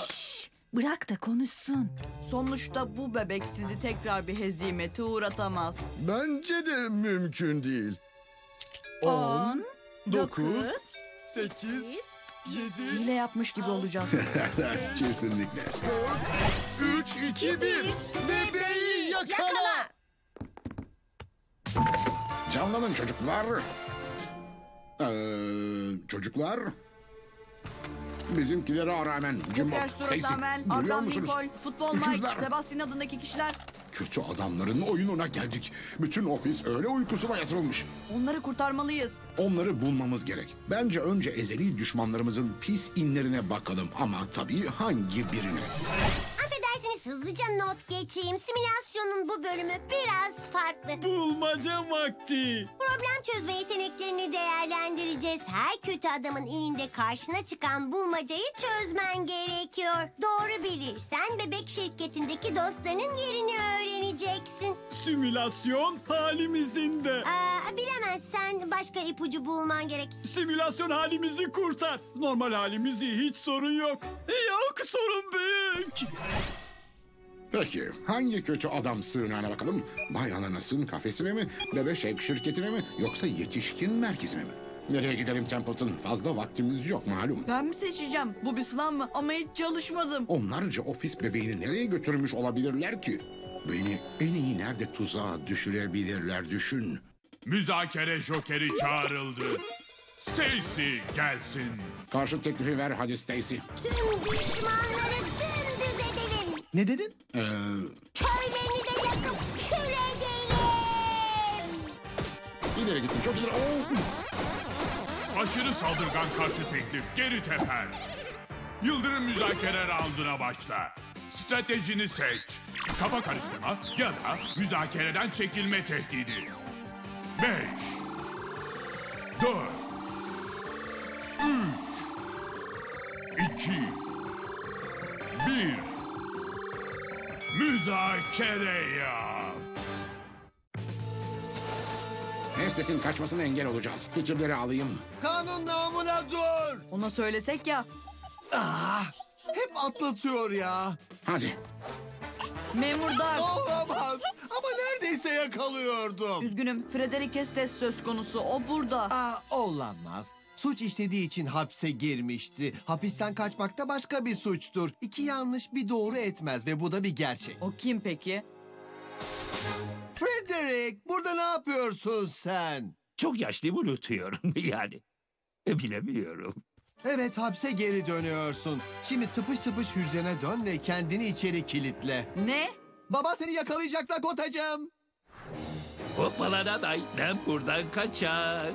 Bırak da konuşsun. Sonuçta bu bebek sizi tekrar bir hezimete uğratamaz. Bence de mümkün değil. 10, 9, 8, 7... Hile yapmış gibi olacağız. Kesinlikle. 3, 2, 1. Bebeği yakala! Canlanın çocuklar. Çocuklar. Bizimkilere rağmen Jimbo, Joker, Stacy, Surat görüyor Arkan, musunuz? Lincoln, Futbol Mike, Öküzler. Sebastian adındaki kişiler. Kötü adamların oyununa geldik. Bütün ofis öyle uykusuna yatırılmış. Onları kurtarmalıyız. Onları bulmamız gerek. Bence önce ezeli düşmanlarımızın pis inlerine bakalım. Ama tabii hangi birine? Affedersiniz hızlıca not geçeyim. Simülasyonun bu bölümü biraz farklı. Bulmaca vakti. Problem çözme yeteneklerini değerlendireceğiz. Her kötü adamın elinde karşına çıkan bulmacayı çözmen gerekiyor. Doğru bilirsen bebek şirketindeki dostlarının yerini öğreneceksin. Simülasyon halimizin de. Bilemezsen başka ipucu bulman gerek. Simülasyon halimizi kurtar. Normal halimizi hiç sorun yok. Yok, sorun büyük. Peki hangi kötü adam sığınağına bakalım? Bay Ananas'ın kafesine mi? Bebek şirketine mi? Yoksa yetişkin merkezine mi? Nereye gidelim Templeton? Fazla vaktimiz yok malum. Ben mi seçeceğim? Bu bir sınav mı? Ama hiç çalışmadım. Onlarca ofis bebeğini nereye götürmüş olabilirler ki? Beni en iyi nerede tuzağa düşürebilirler düşün. Müzakere jokeri çağrıldı. Stacy gelsin. Karşı teklifi ver hadi Stacy. Tüm düşmanları dümdüz edelim. Ne dedin? Köylerini de yakıp kül edelim. İleri gittin çok ileri. Aşırı saldırgan karşı teklif geri teper. Yıldırım müzakere rounduna başla. Stratejini seç. Kafa karıştırma ya da müzakereden çekilme tehdidi. 5 4 3 2 1 Müzakere yap. Hestes'in kaçmasına engel olacağız. Fikirleri alayım. Kanun namına dur. Ona söylesek ya. Hep atlatıyor ya. Hadi. Memur Doug. Olamaz. Ama neredeyse yakalıyordum. Üzgünüm. Frederick Estes söz konusu. O burada. Olamaz. Suç işlediği için hapse girmişti. Hapisten kaçmak da başka bir suçtur. 2 yanlış bir doğru etmez ve bu da bir gerçek. O kim peki? Frederick, burada ne yapıyorsun sen? Çok yaşlıyı unutuyorum yani. Bilemiyorum. Evet, hapse geri dönüyorsun. Şimdi tıpış tıpış hücrene dön ve kendini içeri kilitle. Ne? Baba seni yakalayacak Dakota'cığım. Hoppalana day, ben buradan kaçar.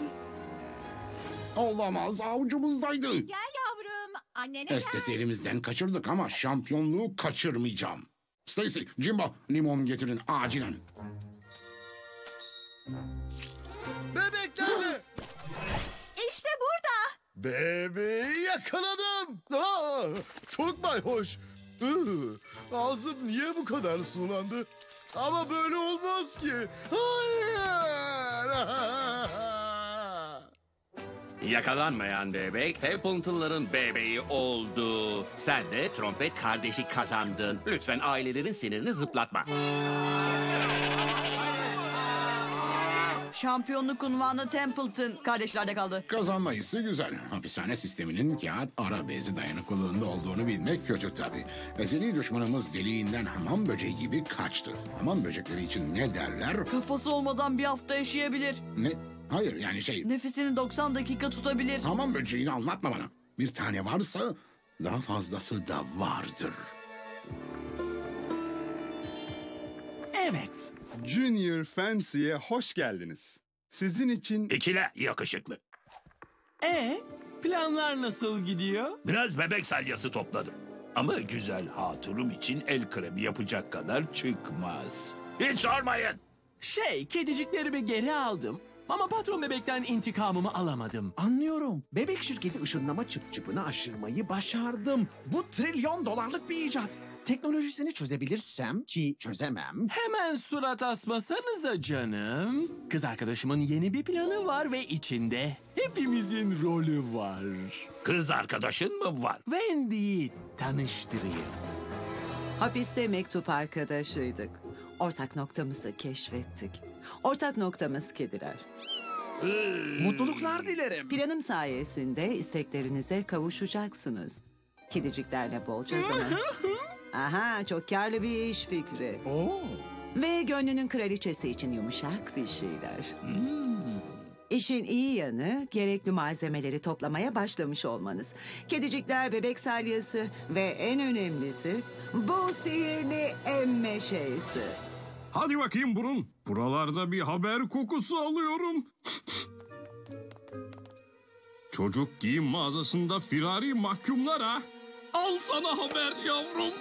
Olamaz avucumuzdaydı. Gel yavrum. Annene gel. Hestes'i elimizden kaçırdık ama şampiyonluğu kaçırmayacağım. Stacy, Jimbo, limon getirin acilen. Bebek nerede? İşte burada. Bebeği yakaladım. Çok bayhoş. Ağzım niye bu kadar sulandı? Ama böyle olmaz ki. Hayır. Yakalanmayan bebek Stapleton'ların bebeği oldu. Sen de trompet kardeşi kazandın. Lütfen ailelerin sinirini zıplatma. Şampiyonluk unvanı Templeton kardeşlerde kaldı. Kazanma hissi güzel. Hapishane sisteminin kağıt ara bezi dayanıklılığında olduğunu bilmek kötü tabii. Ezeli düşmanımız deliğinden hamam böceği gibi kaçtı. Hamam böcekleri için ne derler? Kafası olmadan bir hafta yaşayabilir. Ne? Hayır yani şey... Nefesini 90 dakika tutabilir. Hamam böceğini anlatma bana. Bir tane varsa daha fazlası da vardır. Evet. Junior Fancy'ye hoş geldiniz. Sizin için... İkile yakışıklı. Planlar nasıl gidiyor? Biraz bebek salyası topladım. Ama güzel hatırım için el kremi yapacak kadar çıkmaz. Hiç sormayın. Kediciklerimi geri aldım. Ama patron bebekten intikamımı alamadım. Anlıyorum. Bebek şirketi ışınlama çıpçıpını aşırmayı başardım. Bu $1 trilyon bir icat. Teknolojisini çözebilirsem ki çözemem. Hemen surat asmasanıza canım. Kız arkadaşımın yeni bir planı var ve içinde hepimizin rolü var. Kız arkadaşın mı var? Wendy'yi tanıştırayım. Hapiste mektup arkadaşıydık. Ortak noktamızı keşfettik. Ortak noktamız kediler. Mutluluklar dilerim. Planım sayesinde isteklerinize kavuşacaksınız. Kediciklerle bolca zaman. Aha, çok karlı bir iş fikri. Ve gönlünün kraliçesi için yumuşak bir şeyler. İşin iyi yanı gerekli malzemeleri toplamaya başlamış olmanız. Kedicikler, bebek salyası ve en önemlisi bu sihirli emme şeysi. Hadi bakayım burun. Buralarda bir haber kokusu alıyorum. Çocuk giyim mağazasında firari mahkumlara. Al sana haber yavrum.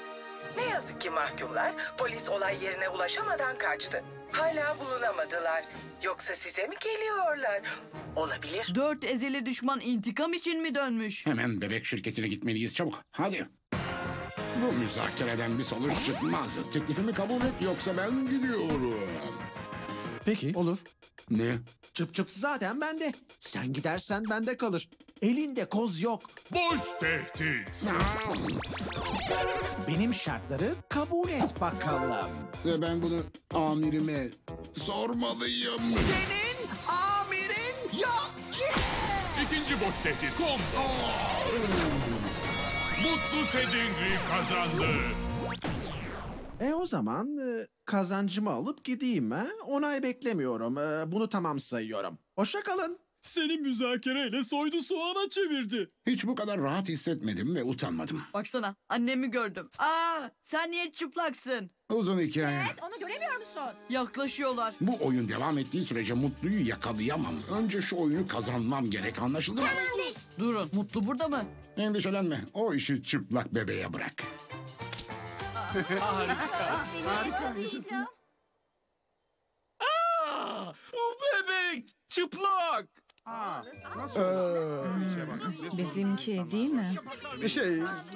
Ne yazık ki mahkumlar polis olay yerine ulaşamadan kaçtı. Hala bulunamadılar. Yoksa size mi geliyorlar? Olabilir. 4 ezeli düşman intikam için mi dönmüş? Hemen bebek şirketine gitmeliyiz çabuk. Hadi. Bu müzakereden bir sonuç çıkmaz. Teklifimi kabul et yoksa ben gidiyorum. Peki olur. Ne? Çıp çıp zaten bende. Sen gidersen bende kalır. Elinde koz yok. Boş tehdit. Benim şartları kabul et bakalım. Ve ben bunu amirime sormalıyım. Senin amirin yok ki. İkinci boş tehdit. Mutlu Sedingri kazandı. O zaman kazancımı alıp gideyim ha. Onay beklemiyorum. Bunu tamam sayıyorum. Hoşça kalın. Seni müzakereyle soydu soğana çevirdi. Hiç bu kadar rahat hissetmedim ve utanmadım. Baksana annemi gördüm. Sen niye çıplaksın? Uzun hikaye. Onu göremiyor musun? Yaklaşıyorlar. Bu oyun devam ettiği sürece Mutlu'yu yakalayamam. Önce şu oyunu kazanmam gerek, anlaşıldı mı? Durun, Mutlu burada mı? Endişelenme, o işi çıplak bebeğe bırak. Harika. Yaşasın. Bu bebek çıplak. Bizimki değil mi?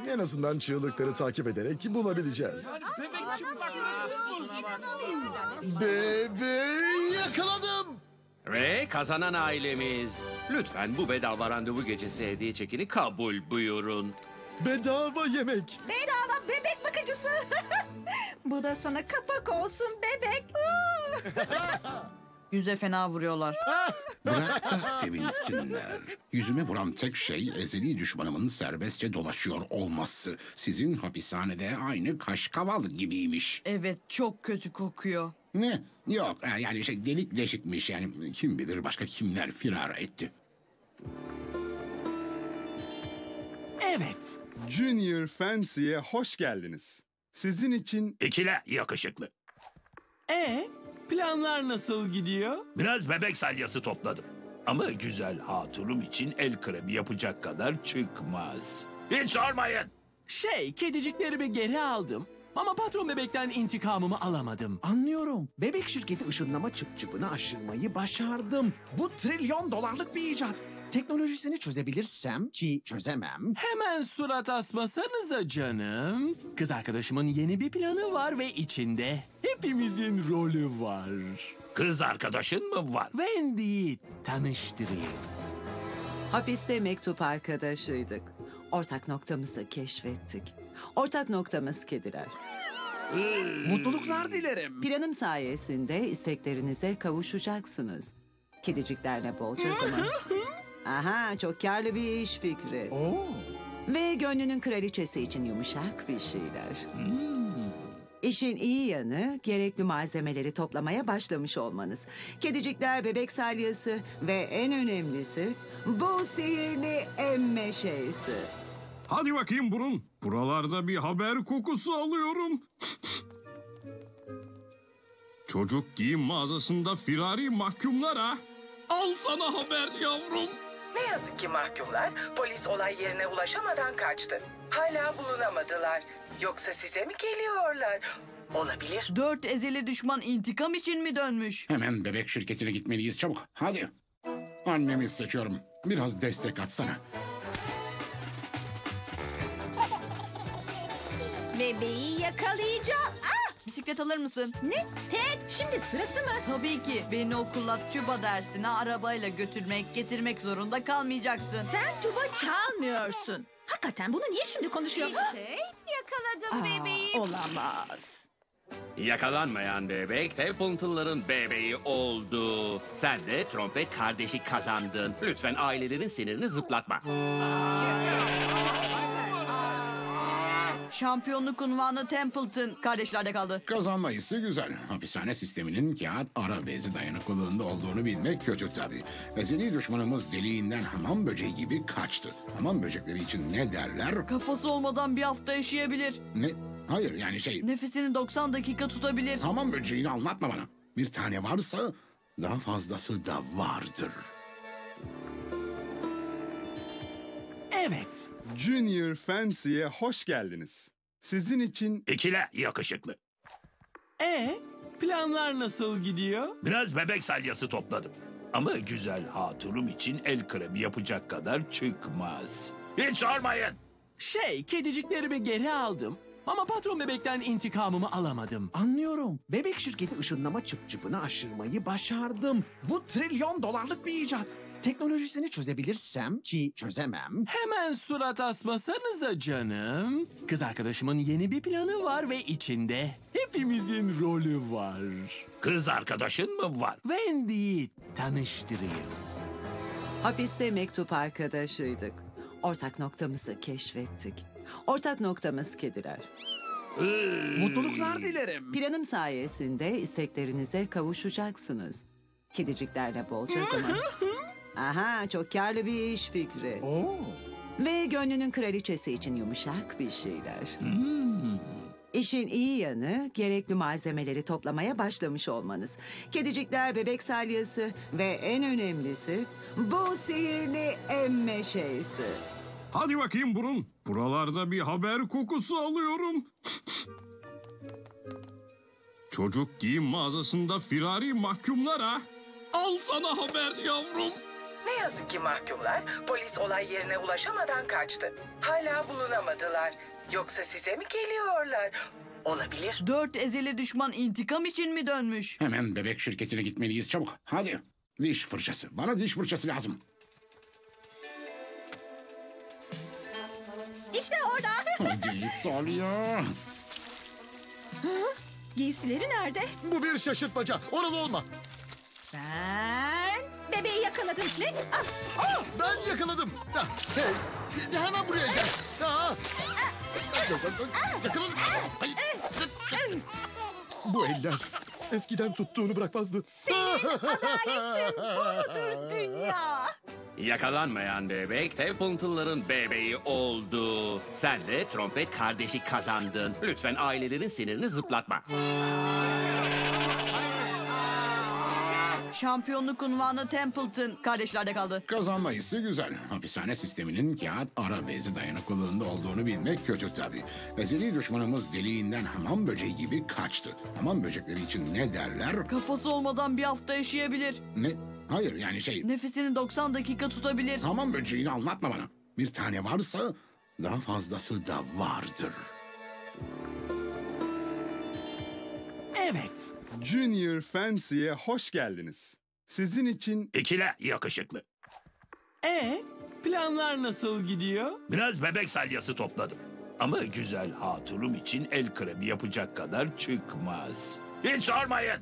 En azından çığlıkları takip ederek bulabileceğiz. Bebek çıplak. Bebeği yakaladım. Ve kazanan ailemiz. Lütfen bu bedava randevu gecesi hediye çekini kabul buyurun. Bedava yemek. Bedava bebek bakıcısı. Bu da sana kapak olsun bebek. Yüze fena vuruyorlar. Bırak da sevinsinler. Yüzüme vuran tek şey ezeli düşmanımın serbestçe dolaşıyor olması. Sizin hapishanede aynı kaşkaval gibiymiş. Evet, çok kötü kokuyor. Ne? Yok yani delik deşikmiş yani. Kim bilir başka kimler firar etti. Evet. Junior Fancy'ye hoş geldiniz. Sizin için... İkile yakışıklı. Planlar nasıl gidiyor? Biraz bebek salyası topladım. Ama güzel hatunum için el kremi yapacak kadar çıkmaz. Hiç sormayın. Kediciklerimi geri aldım. Ama patron bebekten intikamımı alamadım. Anlıyorum. Bebek şirketi ışınlama çıpçıpını aşırmayı başardım. Bu $1 trilyon bir icat. Teknolojisini çözebilirsem ki çözemem. Hemen surat asmasanıza canım. Kız arkadaşımın yeni bir planı var ve içinde hepimizin rolü var. Kız arkadaşın mı var? Wendy'yi tanıştırayım. Hapiste mektup arkadaşıydık. Ortak noktamızı keşfettik. Ortak noktamız kediler. Mutluluklar dilerim. Planım sayesinde isteklerinize kavuşacaksınız. Kediciklerle bolca zaman. Aha, çok karlı bir iş fikri. Ve gönlünün kraliçesi için yumuşak bir şeyler. İşin iyi yanı gerekli malzemeleri toplamaya başlamış olmanız. Kedicikler, bebek salyası ve en önemlisi bu sihirli emme şeysi. Hadi bakayım burun. Buralarda bir haber kokusu alıyorum. Çocuk giyim mağazasında firari mahkumlar ha. Al sana haber yavrum. Ne yazık ki mahkumlar polis olay yerine ulaşamadan kaçtı. Hala bulunamadılar. Yoksa size mi geliyorlar? Olabilir. 4 ezeli düşman intikam için mi dönmüş? Hemen bebek şirketine gitmeliyiz çabuk. Hadi. Annemi seçiyorum. Biraz destek atsana. Bebeği yakalayacağım. Bisiklet alır mısın? Ne? Ted, şimdi sırası mı? Tabii ki. Beni okula tuba dersine arabayla götürmek, getirmek zorunda kalmayacaksın. Sen tuba çalmıyorsun. Hakikaten bunu niye şimdi konuşuyorsun? İşte yakaladım bebeği. Olamaz. Yakalanmayan bebek Stapleton'ların bebeği oldu. Sen de trompet kardeşi kazandın. Lütfen ailelerin sinirini zıplatma. Şampiyonluk unvanı Templeton kardeşlerde kaldı. Kazanma hissi güzel. Hapishane sisteminin kağıt ara bezi dayanıklılığında olduğunu bilmek kötü tabii. Ezeli düşmanımız deliğinden hamam böceği gibi kaçtı. Hamam böcekleri için ne derler? Kafası olmadan bir hafta yaşayabilir. Ne? Hayır yani Nefesini 90 dakika tutabilir. Hamam böceğini anlatma bana. Bir tane varsa daha fazlası da vardır. Evet. Junior Fancy'ye hoş geldiniz. Sizin için... İkile yakışıklı. Planlar nasıl gidiyor? Biraz bebek salyası topladım. Ama güzel hatunum için el kremi yapacak kadar çıkmaz. Hiç sormayın. Kediciklerimi geri aldım. Ama patron bebekten intikamımı alamadım. Anlıyorum. Bebek şirketi ışınlama çıpçıpını aşırmayı başardım. Bu $1 trilyon bir icat. Teknolojisini çözebilirsem ki çözemem. Hemen surat asmasanıza canım. Kız arkadaşımın yeni bir planı var ve içinde hepimizin rolü var. Kız arkadaşın mı var? Wendy'yi tanıştırayım. Hapiste mektup arkadaşıydık. Ortak noktamızı keşfettik. Ortak noktamız kediler. Mutluluklar dilerim. Planım sayesinde isteklerinize kavuşacaksınız. Kediciklerle bolca zaman. Aha, çok karlı bir iş fikri. Ve gönlünün kraliçesi için yumuşak bir şeyler. İşin iyi yanı gerekli malzemeleri toplamaya başlamış olmanız. Kedicikler, bebek salyası ve en önemlisi bu sihirli emme şeysi. Hadi bakayım burun. Buralarda bir haber kokusu alıyorum. Çocuk giyim mağazasında firari mahkumlara. Al sana haber yavrum. Ne yazık ki mahkumlar polis olay yerine ulaşamadan kaçtı. Hala bulunamadılar. Yoksa size mi geliyorlar? Olabilir. 4 ezeli düşman intikam için mi dönmüş? Hemen bebek şirketine gitmeliyiz çabuk. Hadi. Diş fırçası. Bana diş fırçası lazım. İşte orada. Hadi Salya. Giysileri nerede? Bu bir şaşırtmaca. Oralı olma. Ben bebeği yakaladım. Ne? Ah, Ben yakaladım. Hey, hemen buraya gel. Yakaladım. Hayır. Bu eller eskiden tuttuğunu bırakmazdı. adaletin budur dünya. Yakalanmayan bebek Templeton'ların bebeği oldu. Sen de trompet kardeşi kazandın. Lütfen ailelerin sinirini zıplatma. Şampiyonluk unvanı Templeton kardeşlerde kaldı. Kazanmayısı güzel. Hapishane sisteminin kağıt ara bezi dayanıklılığında olduğunu bilmek kötü tabii. Ezeli düşmanımız deliğinden hamam böceği gibi kaçtı. Hamam böcekleri için ne derler? Kafası olmadan bir hafta yaşayabilir. Ne? Hayır yani şey... Nefesini 90 dakika tutabilir. Hamam böceğini anlatma bana. Bir tane varsa daha fazlası da vardır. Evet. Junior Fancy'ye hoş geldiniz. Sizin için... İkile yakışıklı. Planlar nasıl gidiyor? Biraz bebek salyası topladım. Ama güzel haturum için el kremi yapacak kadar çıkmaz. Hiç sormayın.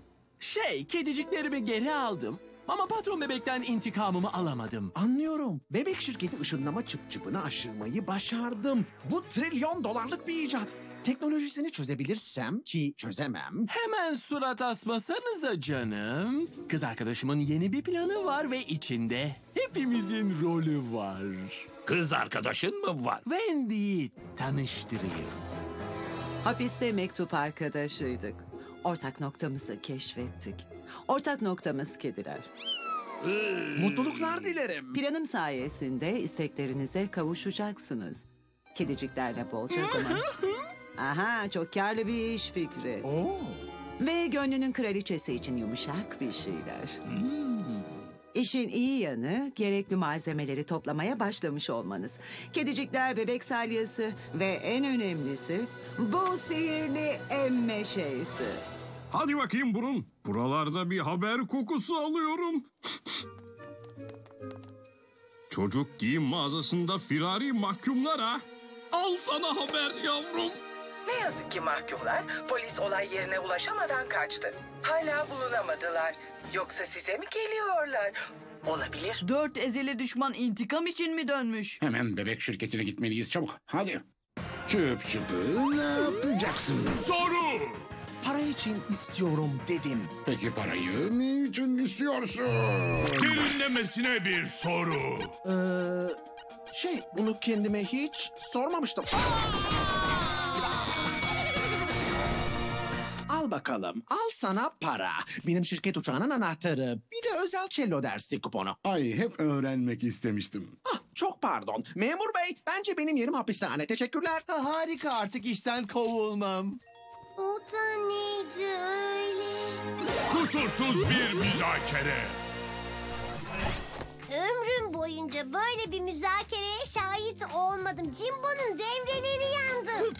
Kediciklerimi geri aldım. Ama patron bebekten intikamımı alamadım. Anlıyorum. Bebek şirketi ışınlama çıpçıpını aşırmayı başardım. Bu trilyon dolarlık bir icat. Teknolojisini çözebilirsem ki çözemem. Hemen surat asmasanıza canım. Kız arkadaşımın yeni bir planı var ve içinde hepimizin rolü var. Kız arkadaşın mı var? Wendy'yi tanıştırayım. Hapiste mektup arkadaşıydık. Ortak noktamızı keşfettik. Ortak noktamız kediler. Mutluluklar dilerim. Planım sayesinde isteklerinize kavuşacaksınız. Kediciklerle bolca zaman. Aha, çok karlı bir iş fikri. Ve gönlünün kraliçesi için yumuşak bir şeyler. İşin iyi yanı gerekli malzemeleri toplamaya başlamış olmanız. Kedicikler, bebek salyası ve en önemlisi bu sihirli emme şeysi. Hadi bakayım burun. Buralarda bir haber kokusu alıyorum. Çocuk giyim mağazasında firari mahkumlara. Al sana haber yavrum. Ne yazık ki mahkumlar polis olay yerine ulaşamadan kaçtı. Hala bulunamadılar. Yoksa size mi geliyorlar? Olabilir. 4 ezeli düşman intikam için mi dönmüş? Hemen bebek şirketine gitmeliyiz çabuk. Hadi. Çıp çıpı ne yapacaksın? Soru! Para için istiyorum dedim. Peki parayı niçin istiyorsun? Derinlemesine bir soru. Bunu kendime hiç sormamıştım. Al bakalım. Al sana para. Benim şirket uçağının anahtarı. Bir de özel cello dersi kuponu. Ay hep öğrenmek istemiştim. Çok pardon. Memur bey, bence benim yerim hapishane. Teşekkürler. Harika, artık işten kovulmam. O da neydi öyle? Kusursuz bir müzakere. Ömrüm boyunca böyle bir müzakereye şahit olmadım. Jimbo'nun devreleri yandı.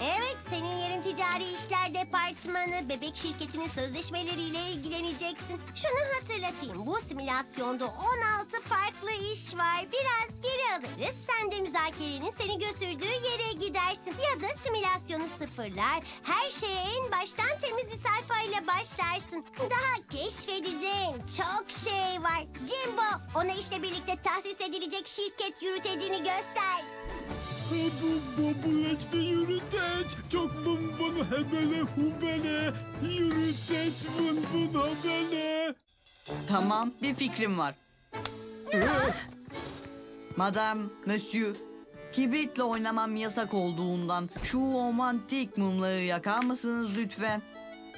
Evet, senin yerin ticari işler departmanı. Bebek şirketinin sözleşmeleriyle ilgileneceksin. Şunu hatırlatayım. Bu simülasyonda 16 farklı iş var. Biraz geri alırız. Sen de müzakerenin seni götürdüğü yere gidersin. Ya da simülasyonu sıfırlar. Her şeye en baştan temiz bir sayfayla başlarsın. Daha keşfedeceğin çok şey var. Jimbo, ona işle birlikte tahsis edilecek şirket yürüteceğini göster. Bu etme yürüteç. Çok bun hebele hubele. Yürüteç bun habele. Tamam, bir fikrim var. Madame, monsieur, kibritle oynamam yasak olduğundan şu romantik mumları yakar mısınız lütfen?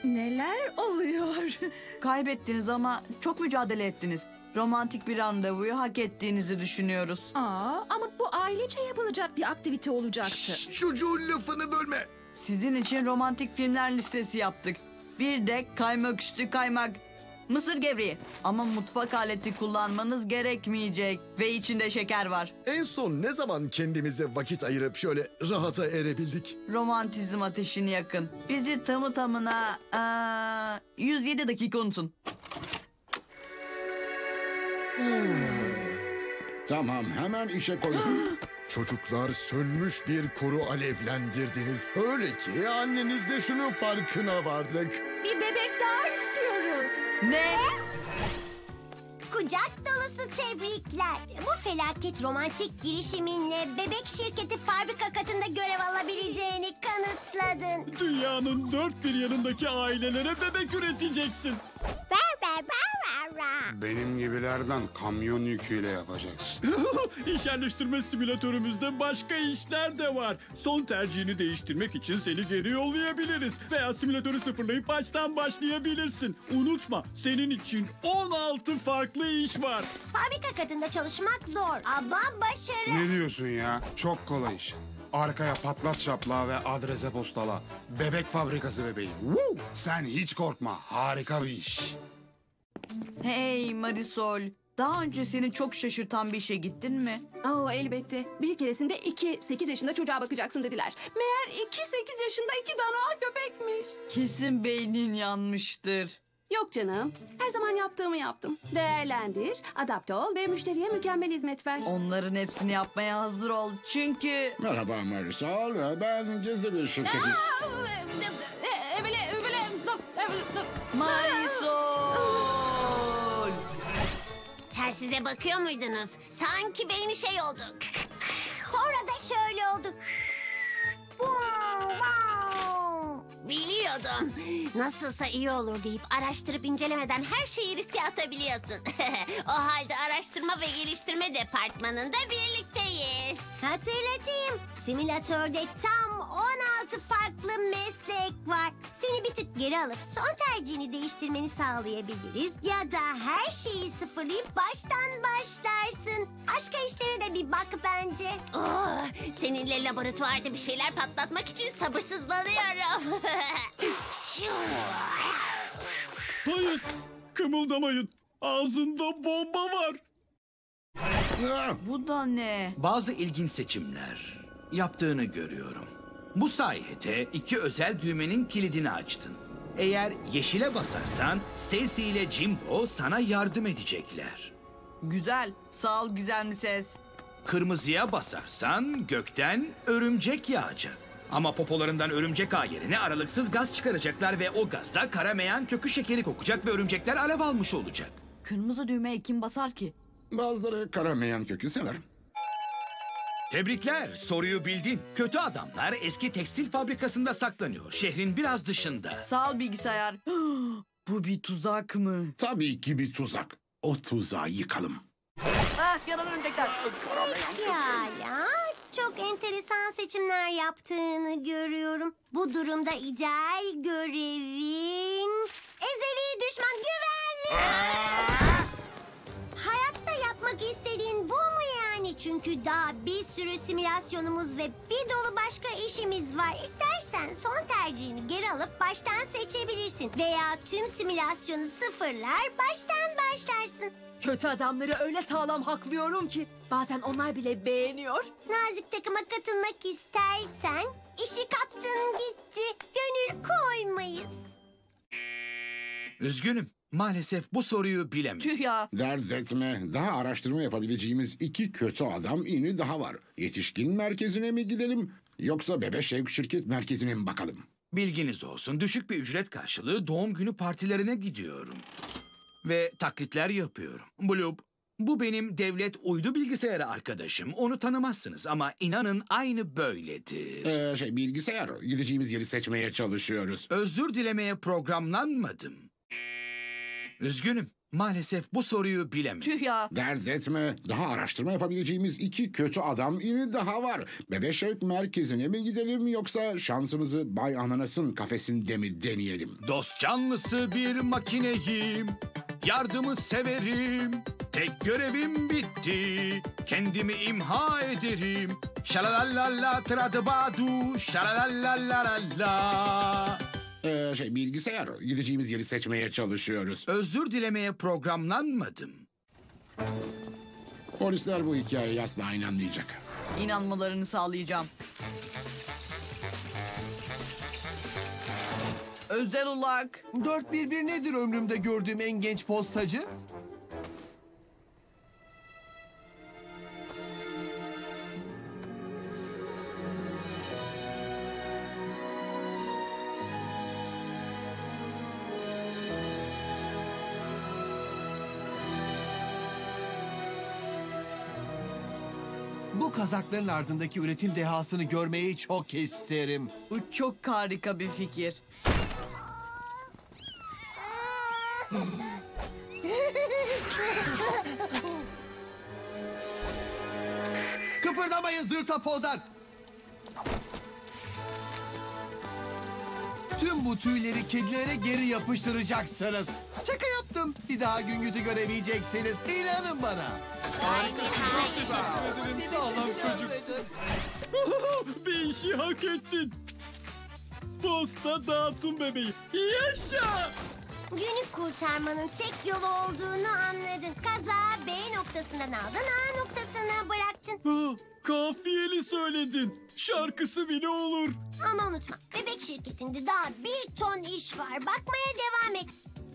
Neler oluyor? Kaybettiniz ama çok mücadele ettiniz. Romantik bir randevuyu hak ettiğinizi düşünüyoruz. Ama bu ailece yapılacak bir aktivite olacaktı. Çocuğun lafını bölme. Sizin için romantik filmler listesi yaptık. Bir de kaymak üstü kaymak. Mısır gevreği. Ama mutfak aleti kullanmanız gerekmeyecek. Ve içinde şeker var. En son ne zaman kendimize vakit ayırıp şöyle rahata erebildik? Romantizm ateşini yakın. Bizi tamı tamına 107 dakika unutun. Tamam, hemen işe koyun. Çocuklar, sönmüş bir koru alevlendirdiniz. Öyle ki anneniz de şunun farkına vardık. Bir bebek daha istiyoruz. Ne? Kucak dolusu tebrikler. Bu felaket romantik girişiminle bebek şirketi fabrika katında görev alabileceğini kanıtladın. Dünyanın dört bir yanındaki ailelere bebek üreteceksin. Benim gibilerden kamyon yüküyle yapacaksın. İş yerleştirme simülatörümüzde başka işler de var. Son tercihini değiştirmek için seni geri yollayabiliriz. Veya simülatörü sıfırlayıp baştan başlayabilirsin. Unutma, senin için 16 farklı iş var. Fabrika katında çalışmak zor ama başarı. Ne diyorsun ya? Çok kolay iş. Arkaya patlat şaplağı ve adrese postala. Bebek fabrikası bebeğim. Woo! Sen hiç korkma. Harika bir iş. Hey Marisol. Daha önce seni çok şaşırtan bir işe gittin mi? Elbette. Bir keresinde 8 yaşında çocuğa bakacaksın dediler. Meğer 8 yaşında 2 dana köpekmiş. Kesin beynin yanmıştır. Yok canım. Her zaman yaptığımı yaptım. Değerlendir, adapte ol ve müşteriye mükemmel hizmet ver. Onların hepsini yapmaya hazır ol. Çünkü... Merhaba Marisol, ben gizli bir şirketim. Marisol! Telsize bakıyor muydunuz? Sanki beyni şey oldu. Orada şöyle oldu. Biliyordum. Nasılsa iyi olur deyip araştırıp incelemeden her şeyi riske atabiliyorsun. O halde araştırma ve geliştirme departmanında birlikteyiz. Hatırlatayım. Simülatörde tam 16 farklı meslek var. Seni bir tık geri alıp son tercihini değiştirmeni sağlayabiliriz. Ya da her şeyi sıfırlayıp baştan başlarsın. Başka işlere de bir bak bence. Seninle laboratuvarda bir şeyler patlatmak için sabırsızlanıyorum. Hayır, kımıldamayın. Ağzında bomba var. Bu da ne? Bazı ilginç seçimler yaptığını görüyorum. Bu sayede 2 özel düğmenin kilidini açtın. Eğer yeşile basarsan Stacy ile Jimbo sana yardım edecekler. Güzel. Sağ ol güzel mi ses? Kırmızıya basarsan gökten örümcek yağacak. Ama popolarından örümcek ağ yerine aralıksız gaz çıkaracaklar ve o gazda karameyan kökü şekeri kokacak ve örümcekler alev almış olacak. Kırmızı düğmeye kim basar ki? Bazıları karameyan kökü sever. Tebrikler, soruyu bildin. Kötü adamlar eski tekstil fabrikasında saklanıyor. Şehrin biraz dışında. Sağ ol bilgisayar. Bu bir tuzak mı? Tabii ki bir tuzak. O tuzağı yıkalım. Yanan örümcekler. Pekala. Çok enteresan seçimler yaptığını görüyorum. Bu durumda ideal görevin... ezeli düşman güvenli. Hayatta yapmak istediğin bu mu yani? Çünkü daha bir sürü simülasyonumuz ve bir dolu başka işimiz var. İstersen son tercihini geri alıp baştan seçebilirsin. Veya tüm simülasyonu sıfırlar, baştan başlarsın. Kötü adamları öyle sağlam haklıyorum ki bazen onlar bile beğeniyor. Nazik takıma katılmak istersen işi kaptın gitti. Gönül koymayız. Üzgünüm. Maalesef bu soruyu bilemedim. Tüh ya. Dert etme. Daha araştırma yapabileceğimiz 2 kötü adam ini daha var. Yetişkin merkezine mi gidelim yoksa Bebe Şevk şirket merkezine mi bakalım? Bilginiz olsun, düşük bir ücret karşılığı doğum günü partilerine gidiyorum. Ve taklitler yapıyorum. Bloop, Bu benim devlet uydu bilgisayarı arkadaşım. Onu tanımazsınız ama inanın aynı böyledir. Bilgisayar. Gideceğimiz yeri seçmeye çalışıyoruz. Özür dilemeye programlanmadım. Üzgünüm. Maalesef bu soruyu bilemedim. Tüh ya. Dert etme. Daha araştırma yapabileceğimiz 2 kötü adam ini daha var. Bebe Şevk merkezine mi gidelim yoksa şansımızı Bay Ananas'ın kafesinde mi deneyelim? Dost canlısı bir makineyim. Yardımı severim. Tek görevim bitti. Kendimi imha ederim. Şalalalala tradabadu. Şalalalala. Bilgisayar. Gideceğimiz yeri seçmeye çalışıyoruz. Özür dilemeye programlanmadım. Polisler bu hikayeye asla inanmayacak. İnanmalarını sağlayacağım. Özel ulak. 411 nedir ömrümde gördüğüm en genç postacı? Bu kazakların ardındaki üretim dehasını görmeyi çok isterim. Bu çok harika bir fikir. Kıpırdamayın zırtapozlar. Tüm bu tüyleri kedilere geri yapıştıracaksınız. Şaka yaptım. Bir daha gün yüzü göremeyeceksiniz. İnanın bana. Sağlam çocuksun. Bir işi hak ettin. Posta dağıtın bebeği. Yaşa! Günü kurtarmanın tek yolu olduğunu anladın. Kazağı B noktasından aldın, A noktasına bıraktın. Kafiyeli söyledin. Şarkısı bile olur. Ama unutma, bebek şirketinde daha 1 ton iş var. Bakmaya devam et.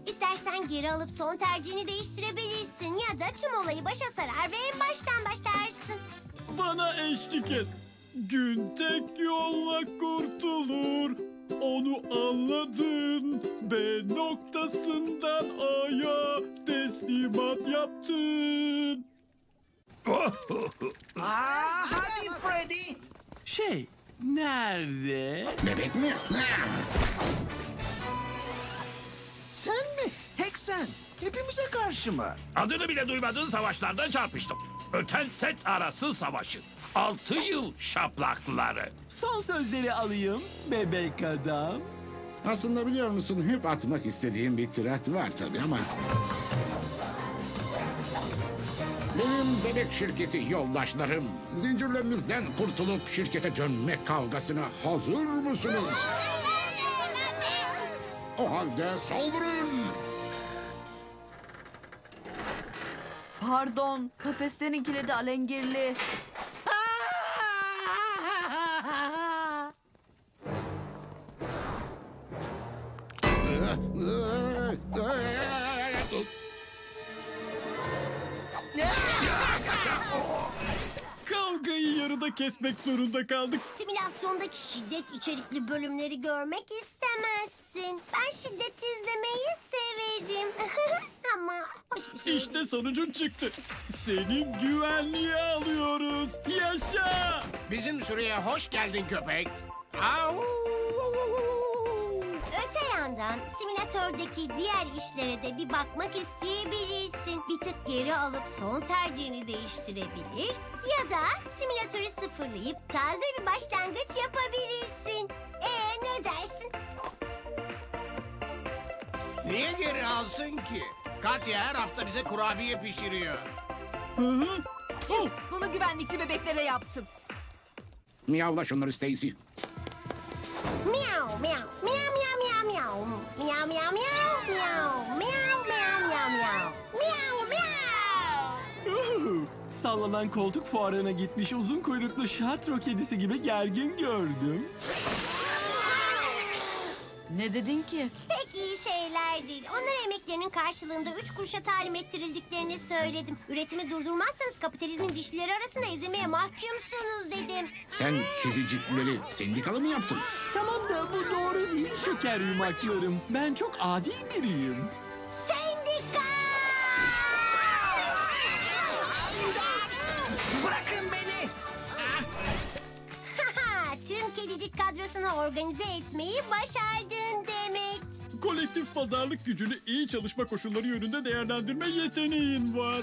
İstersen geri alıp son tercihini değiştirebilirsin. Ya da tüm olayı başa sarar ve en baştan başlarsın. Bana eşlik et. Gün tek yolla kurtulur. Onu anladın. B noktasından A'ya teslimat yaptın. Hadi Freddy. Nerede? Bebek mi? Sen mi? Tek sen. Hepimize karşı mı? Adını bile duymadığın savaşlarda çarpıştım. Öten set arası savaşı. 6 yıl şaplakları. Son sözleri alayım bebek adam. Aslında biliyor musun hep atmak istediğim bir tirat var tabii ama... Benim bebek şirketi yoldaşlarım, zincirlerinizden kurtulup şirkete dönme kavgasına hazır mısınız? O halde saldırın! Pardon, kafeslerin kilidi alengirli. Kavgayı yarıda kesmek zorunda kaldık. Simülasyondaki şiddet içerikli bölümleri görmek istemezsin. Ben şiddet izlemeyi severim. Ama hoş bir şey. İşte sonucun çıktı. Seni güvenliğe alıyoruz. Yaşa! Bizim sürüye hoş geldin köpek. Öte yandan simülatördeki diğer işlere de bir bakmak isteyebilirsin. Bir tık geri alıp son tercihini değiştirebilir ya da simülatörü sıfırlayıp taze bir başlangıç yapabilirsin. Ne dersin? Niye geri alsın ki? Katya her hafta bize kurabiye pişiriyor. Bunu güvenlikçi bebeklere yaptım. Miyavla şunları Stacy. Miau miau miau miau miau miau miau miau miau miau miau miau miau miau miau miau. Sallanan koltuk fuarına gitmiş uzun kuyruklu şatro kedisi gibi gergin gördüm. Ne dedin ki? Pek iyi şeyler değil. Onlara emeklerinin karşılığında 3 kuruşa talim ettirildiklerini söyledim. Üretimi durdurmazsanız kapitalizmin dişleri arasında ezilmeye mahkumsunuz dedim. Sen kedicikleri sendikalı mı yaptın? Tamam da bu doğru değil şeker yumaklarım. Ben çok adil biriyim. Sendika! pazarlık gücünü iyi çalışma koşulları yönünde değerlendirme yeteneğin var.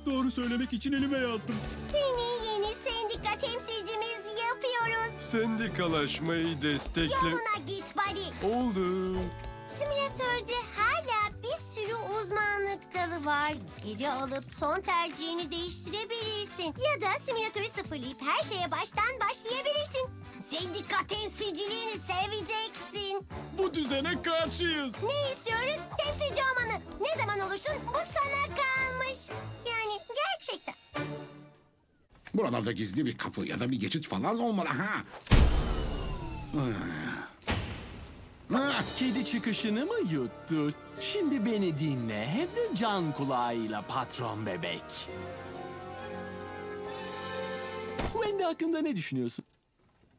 Doğru söylemek için elime yazdım. Seni yeni sendika temsilcimiz yapıyoruz. Sendikalaşmayı destekle... Yoluna git buddy. Oldu. Simülatörde hala bir sürü uzmanlık dalı var. Geri alıp son tercihini değiştirebilirsin. Ya da simülatörü sıfırlayıp her şeye baştan başlayabilirsin. Sendika temsilciliğini seveceksin. Bu düzene karşıyız. Ne istiyoruz? Temsilci olmanı. Ne zaman olursun bu sana kalmış. Yani gerçekten. Buralarda gizli bir kapı ya da bir geçit falan olmalı ha. Kedi çıkışını mı yuttu? Şimdi beni dinle. Hem de can kulağıyla patron bebek. Wendy hakkında ne düşünüyorsun?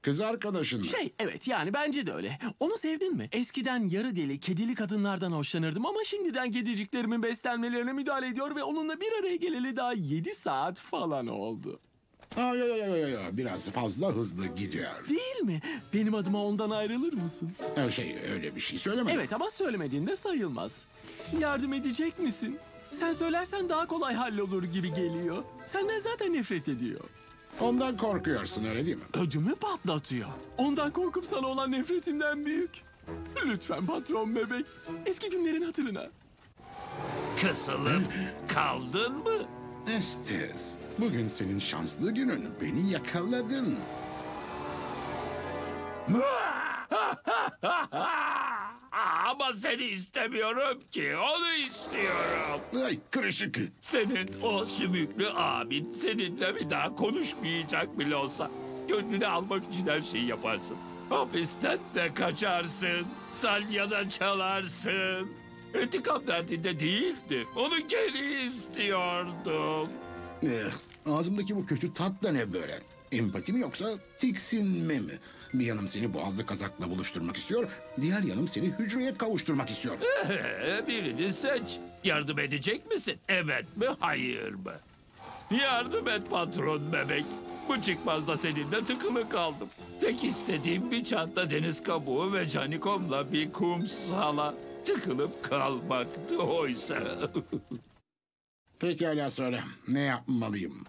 Kız arkadaşın mı? Evet yani bence de öyle. Onu sevdin mi? Eskiden yarı deli, kedili kadınlardan hoşlanırdım ama şimdiden kediciklerimin beslenmelerine müdahale ediyor ve onunla bir araya geleli daha 7 saat falan oldu. Biraz fazla hızlı gidiyor. Değil mi? Benim adıma ondan ayrılır mısın? Öyle bir şey söylemedim. Evet ama söylemediğinde sayılmaz. Yardım edecek misin? Sen söylersen daha kolay hallolur gibi geliyor. Senden zaten nefret ediyor. Ondan korkuyorsun öyle değil mi? Ödümü patlatıyor. Ondan korkup sana olan nefretimden büyük. Lütfen patron bebek. Eski günlerin hatırına. Kısılıp kaldın mı? Estes, bugün senin şanslı günün. Beni yakaladın. Ama seni istemiyorum ki. Onu istiyorum. Ay kırışık. Senin o sümüklü abin seninle bir daha konuşmayacak bile olsa gönlünü almak için her şeyi yaparsın. Hapisten de kaçarsın. Salyada çalarsın. İntikam derdinde değildi. Onu geri istiyordum. Ağzımdaki bu kötü tat da ne böyle? Empati mi yoksa tiksinme mi? Bir yanım seni boğazlı kazakla buluşturmak istiyor, diğer yanım seni hücreye kavuşturmak istiyor. Birini seç. Yardım edecek misin? Evet mi, hayır mı? Yardım et patron bebek. Bu çıkmazda seninle tıkılı kaldım. Tek istediğim bir çanta deniz kabuğu ve canikomla bir kumsala tıkılıp kalmaktı oysa. Pekala söyle, ne yapmalıyım?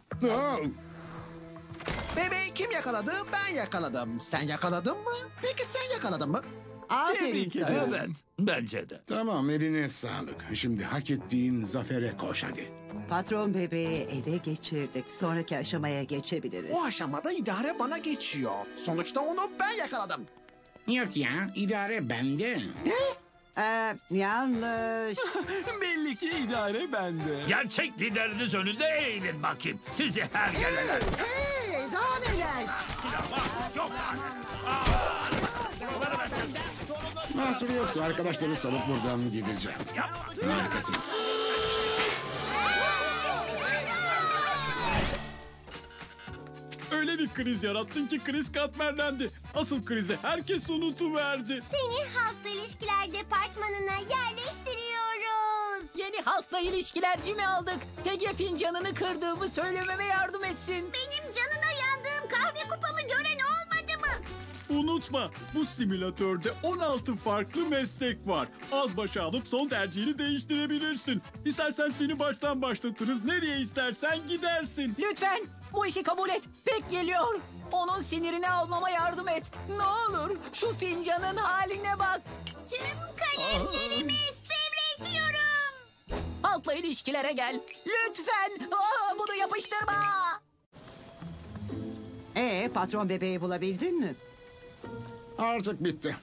Bebeği kim yakaladı? Ben yakaladım. Sen yakaladın mı? Peki sen yakaladın mı? Aferin sana. Evet, bence de. Tamam, eline sağlık. Şimdi hak ettiğin zafere koş hadi. Patron bebeği ele geçirdik. Sonraki aşamaya geçebiliriz. O aşamada idare bana geçiyor. Sonuçta onu ben yakaladım. Yok ya, idare bende. Yanlış. Belli ki idare bende. Gerçek lideriniz önünde eğilin bakayım. Sizi her geleler. Hey, daha neler? Yok. Mahsuru yoksa arkadaşları salıp buradan gideceğim. Harikasınız. Öyle bir kriz yarattın ki kriz katmerlendi. Asıl krizi herkes unutuverdi. Seni halkla ilişkiler departmanına yerleştiriyoruz. Yeni halkla ilişkilerci mi aldık? Peki fincanını kırdığımı söylememe yardım etsin. Benim canına yandığım kahve kupamı gören olmadı mı? Unutma, bu simülatörde 16 farklı meslek var. Az başa alıp son tercihini değiştirebilirsin. İstersen seni baştan başlatırız, nereye istersen gidersin. Lütfen bu işi kabul et. Pek geliyor. Onun sinirini almama yardım et. Ne olur şu fincanın haline bak. Tüm kalemlerimi sevrediyorum. Halkla ilişkilere gel. Lütfen. Bunu yapıştırma. Patron bebeği bulabildin mi? Artık bitti.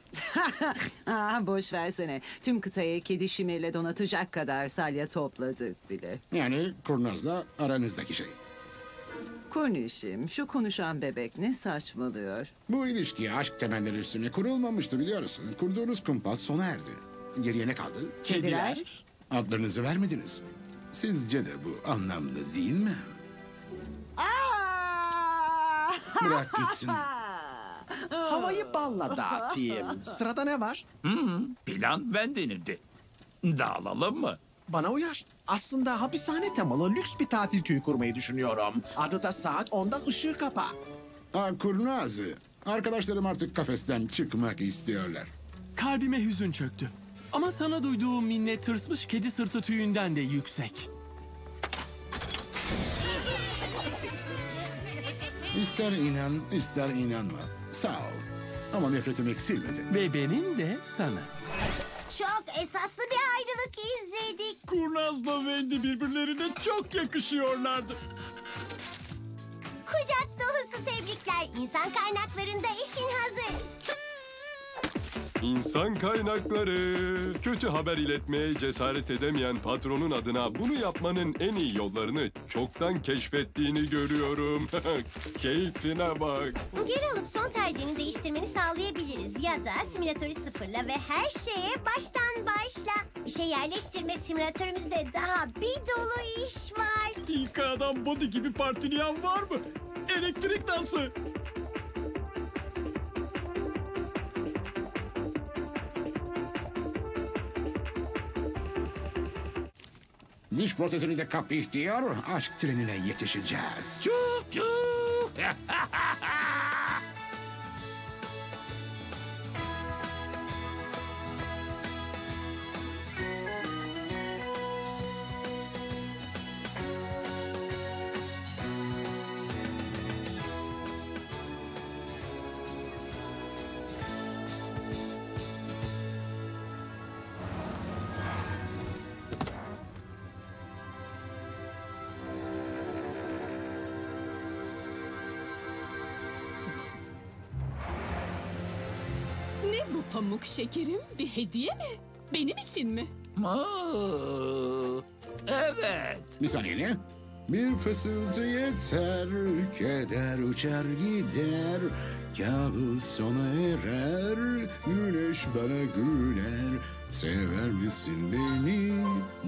Boş versene. Tüm kıtayı kedi şimirle donatacak kadar salya topladık bile. Yani kurnazla aranızdaki şey. Kurnişim, şu konuşan bebek ne saçmalıyor? Bu ilişki aşk temelleri üstüne kurulmamıştı biliyorsun. Kurduğunuz kumpas sona erdi. Geriye ne kaldı? Kediler? Adlarınızı vermediniz. Sizce de bu anlamlı değil mi? Bırak gitsin. Havayı balla dağıtayım. Sırada ne var? Plan Wendy'nindi. Dağılalım mı? Bana uyar. Aslında hapishane temalı lüks bir tatil köyü kurmayı düşünüyorum. Adı da saat 10'da ışığı kapa. Kurnaz. Arkadaşlarım artık kafesten çıkmak istiyorlar. Kalbime hüzün çöktü. Ama sana duyduğum minnet tırsmış kedi sırtı tüyünden de yüksek. İster inan, ister inanma. Sağ ol. Ama nefretim eksilmedi. Ve benim de sana. Çok esaslı bir ayrılık izledik. Kurnazla Wendy birbirlerine çok yakışıyorlardı. Kucak dolusu tebrikler. İnsan kaynaklarında işin hazır. İnsan kaynakları. Kötü haber iletmeye cesaret edemeyen patronun adına bunu yapmanın en iyi yollarını çoktan keşfettiğini görüyorum. Keyfine bak. Geri alıp son tercihini değiştirmeni sağlayabiliriz. Ya da simülatörü sıfırla ve her şeye baştan başla. İşe yerleştirme simülatörümüzde daha bir dolu iş var. İlk adam body gibi partileyen var mı? Elektrik dansı. Diş protezini de kap ihtiyar. Aşk trenine yetişeceğiz. Çuk çuk. Ne bu pamuk şekerim? Bir hediye mi? Benim için mi? Evet. Bir saniye ne? Bir fısıltı yeter, keder uçar gider, kabus sona erer, güneş bana güler. Sever misin beni?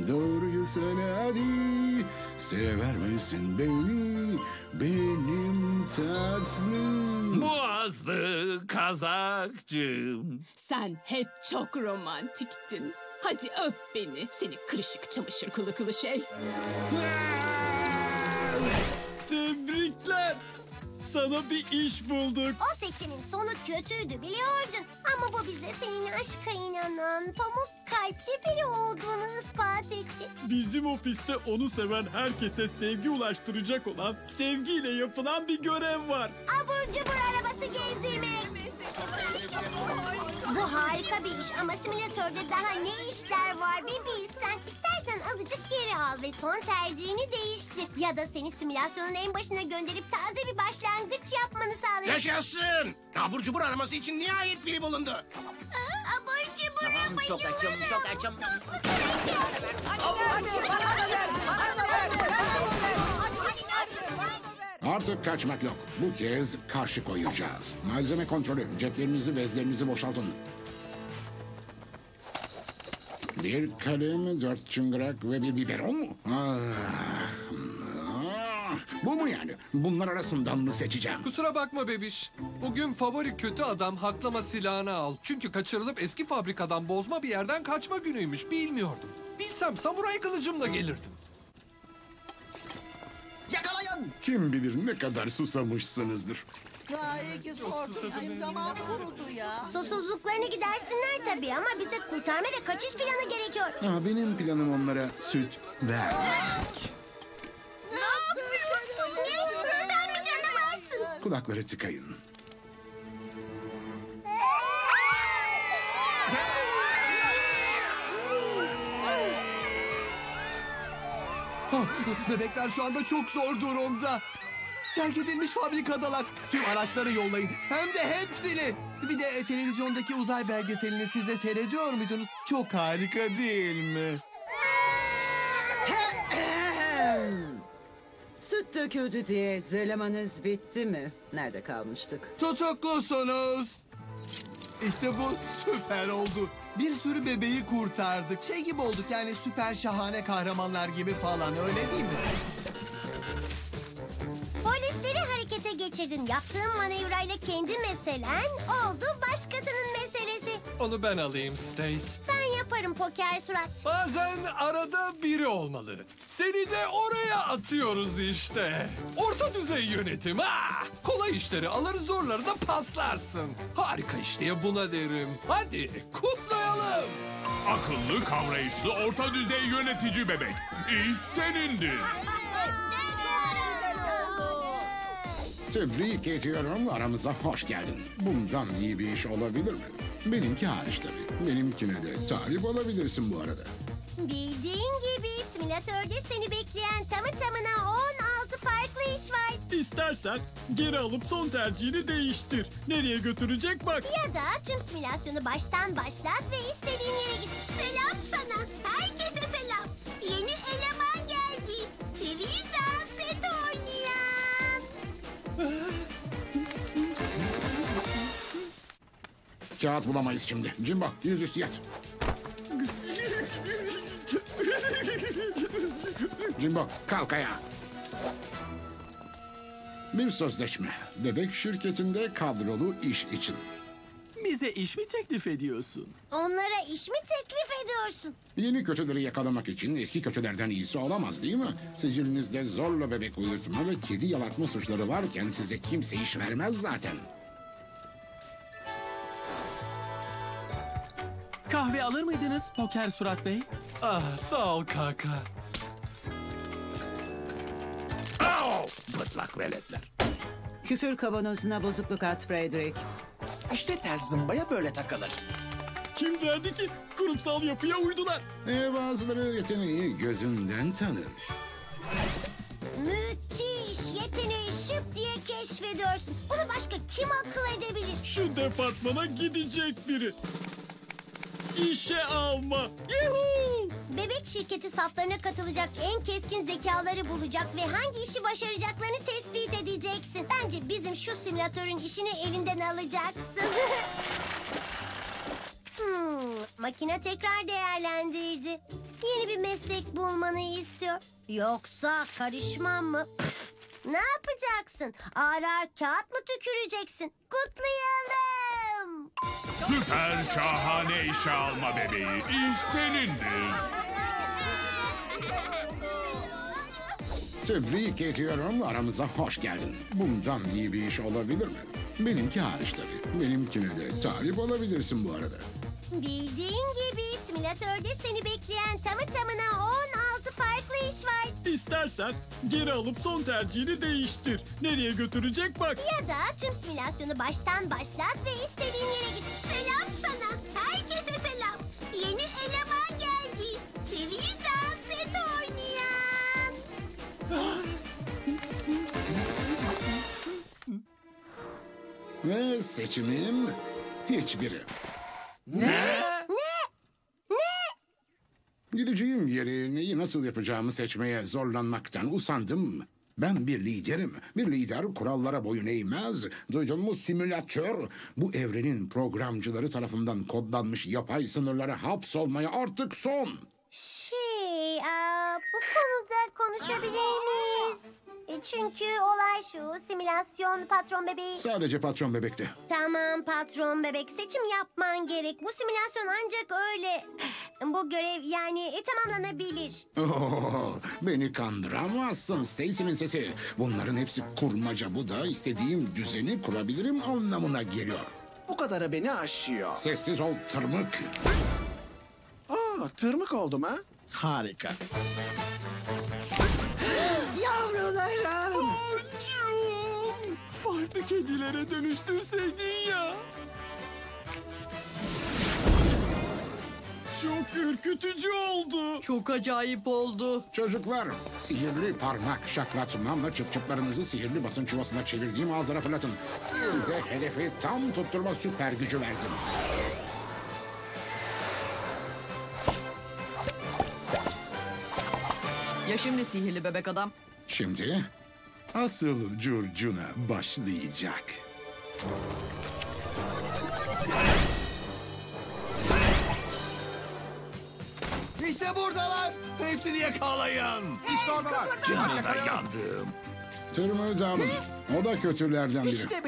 Doğruyu söyle hadi. Sever misin beni? Benim tatlım. Boğazlı kazakcığım. Sen hep çok romantiktin. Hadi öp beni, seni kırışık çamaşır kılıklı şey. Tebrikler. Sana bir iş bulduk. O seçimin sonu kötüydü biliyordun. Ama bu bize senin aşka inanan, pamuk kalpli biri olduğunu ispat etti. Bizim ofiste onu seven herkese sevgi ulaştıracak olan, sevgiyle yapılan bir görev var. Abur cubur arabası gezdirmek. Bu harika bir iş ama simülatörde daha ne işler var bir bilsen. İstersen azıcık geri al ve son tercihini değiştir. Ya da seni simülasyonun en başına gönderip taze bir başlangıç yapmanı sağlarım. Yaşasın! Abur cubur araması için nihayet biri bulundu. Abur cubura bayılıyorum. Çok açım, çok açım. Artık kaçmak yok. Bu kez karşı koyacağız. Malzeme kontrolü. Ceplerinizi, bezlerinizi boşaltın. Bir kalem, 4 çıngırak ve bir biberon. Bu mu yani? Bunlar arasından mı seçeceğim? Kusura bakma bebiş. Bugün favori kötü adam haklama silahını al. Çünkü kaçırılıp eski fabrikadan bozma bir yerden kaçma günüymüş. Bilmiyordum. Bilsem samuray kılıcımla gelirdim. Yakalayın! Kim bilir ne kadar susamışsınızdır. Ya iyi ki sordun. Benim damağım kurudu ya. Susuzluklarını gidersinler tabii ama bize kurtarma ve kaçış planı gerekiyor. Benim planım onlara süt vermek. Ne yapıyorsun? Sen bir canavarsın. Kulakları tıkayın. Bebekler şu anda çok zor durumda. Terk edilmiş fabrikadalar. Tüm araçları yollayın. Hem de hepsini. Bir de televizyondaki uzay belgeselini size seyrediyor muydunuz? Çok harika değil mi? Süt döküldü diye zırlamanız bitti mi? Nerede kalmıştık? Tutuklusunuz. İşte bu süper oldu. Bir sürü bebeği kurtardık. Şey gibi olduk yani süper şahane kahramanlar gibi falan öyle değil mi? Polisleri harekete geçirdin. Yaptığın manevrayla kendi meselen oldu başkasının meselesi. Onu ben alayım Stace. Ben yaparım poker surat. Bazen arada biri olmalı. Seni de oraya atıyoruz işte. Orta düzey yönetim ha. Kolay işleri alır zorları da paslarsın. Harika işte buna derim. Hadi kutlayalım. Akıllı, kavrayışlı, orta düzey yönetici bebek. İş senindir. Tebrik ediyorum, aramıza hoş geldin. Bundan iyi bir iş olabilir mi? Benimki hariç tabii. Benimkine de talip olabilirsin bu arada. Bildiğin gibi simülatörde seni bekleyen tamı tamına 16 farklı iş var. İstersen geri alıp son tercihini değiştir. Nereye götürecek bak. Ya da tüm simülasyonu baştan başlat ve istediğin yere git. Selam sana. Herkese selam. Yeni eleman geldi. Çevir dans et oynayan. Kağıt bulamayız şimdi. Jimbo, yüzüstü yat. Jimbo, kalk ayağa. Bir sözleşme. Bebek şirketinde kadrolu iş için. Bize iş mi teklif ediyorsun? Onlara iş mi teklif ediyorsun? Yeni kötüleri yakalamak için eski kötülerden iyisi olamaz değil mi? Sicilinizde zorla bebek uyutma ve kedi yalatma suçları varken size kimse iş vermez zaten. Kahve alır mıydınız Poker Surat Bey? Ah, sağ ol kaka. Bıtlak veletler. Küfür kavanozuna bozukluk at Frederick. İşte tel zımbaya böyle takılır. Kim derdi ki kurumsal yapıya uydular. Bazıları yeteneği gözünden tanır. Müthiş. Yeteneği şıp diye keşfediyorsun. Bunu başka kim akıl edebilir? Şu departmana gidecek biri. İşe alma. Yuhuu! Bebek şirketi saflarına katılacak en keskin zekaları bulacak ve hangi işi başaracaklarını tespit edeceksin. Bence bizim şu simülatörün işini elinden alacaksın. Makine tekrar değerlendirdi. Yeni bir meslek bulmanı istiyor. Yoksa karışmam mı? Ne yapacaksın? Ağır ağır kağıt mı tüküreceksin? Kutlayalım. Süper şahane işe alma bebeği. İş senindir. Tebrik ediyorum, aramıza hoş geldin. Bundan iyi bir iş olabilir mi? Benimki hariç tabii. Benimkine de talip olabilirsin bu arada. Bildiğin gibi simülatörde seni bekleyen tamı tamına 16 farklı iş var. İstersen geri alıp son tercihini değiştir. Nereye götürecek bak. Ya da tüm simülasyonu baştan başlat ve istediğin yere git. Selam sana. Herkese selam. Yeni eleman geldi. Çevir dans et oynayan. Ve seçimim hiçbiri. Ne? Gideceğim yeri neyi nasıl yapacağımı seçmeye zorlanmaktan usandım. Ben bir liderim. Bir lider kurallara boyun eğmez. Duydun mu simülatör? Bu evrenin programcıları tarafından kodlanmış yapay sınırlara hapsolmaya artık son. Bu konuda konuşabilir miyiz? Çünkü olay şu, simülasyon patron bebeği. Sadece patron bebekte. Tamam patron bebek, seçim yapman gerek. Bu simülasyon ancak öyle... Bu görev yani tamamlanabilir. Beni kandıramazsın Stacy'nin sesi. Bunların hepsi kurmaca, bu da istediğim düzeni kurabilirim anlamına geliyor. Bu kadarı beni aşıyor. Sessiz ol tırmık. Tırmık oldum ha? Harika. Yavrularım. Boncuğum. Farklı kedilere dönüştürseydin ya. Çok ürkütücü oldu. Çok acayip oldu. Çocuklar, sihirli parmak şaklatmamla çıpçıplarınızı sihirli basınç yuvasına çevirdiğim ağızlara fırlatın. Size hedefi tam tutturma süper gücü verdim. Ya şimdi sihirli bebek adam? Şimdi asıl curcuna başlayacak. İşte buradalar. Hepsini yakalayın. İşte oradalar. Canına yandım. Tırmığı da alın. O da kötülerden biri. İşte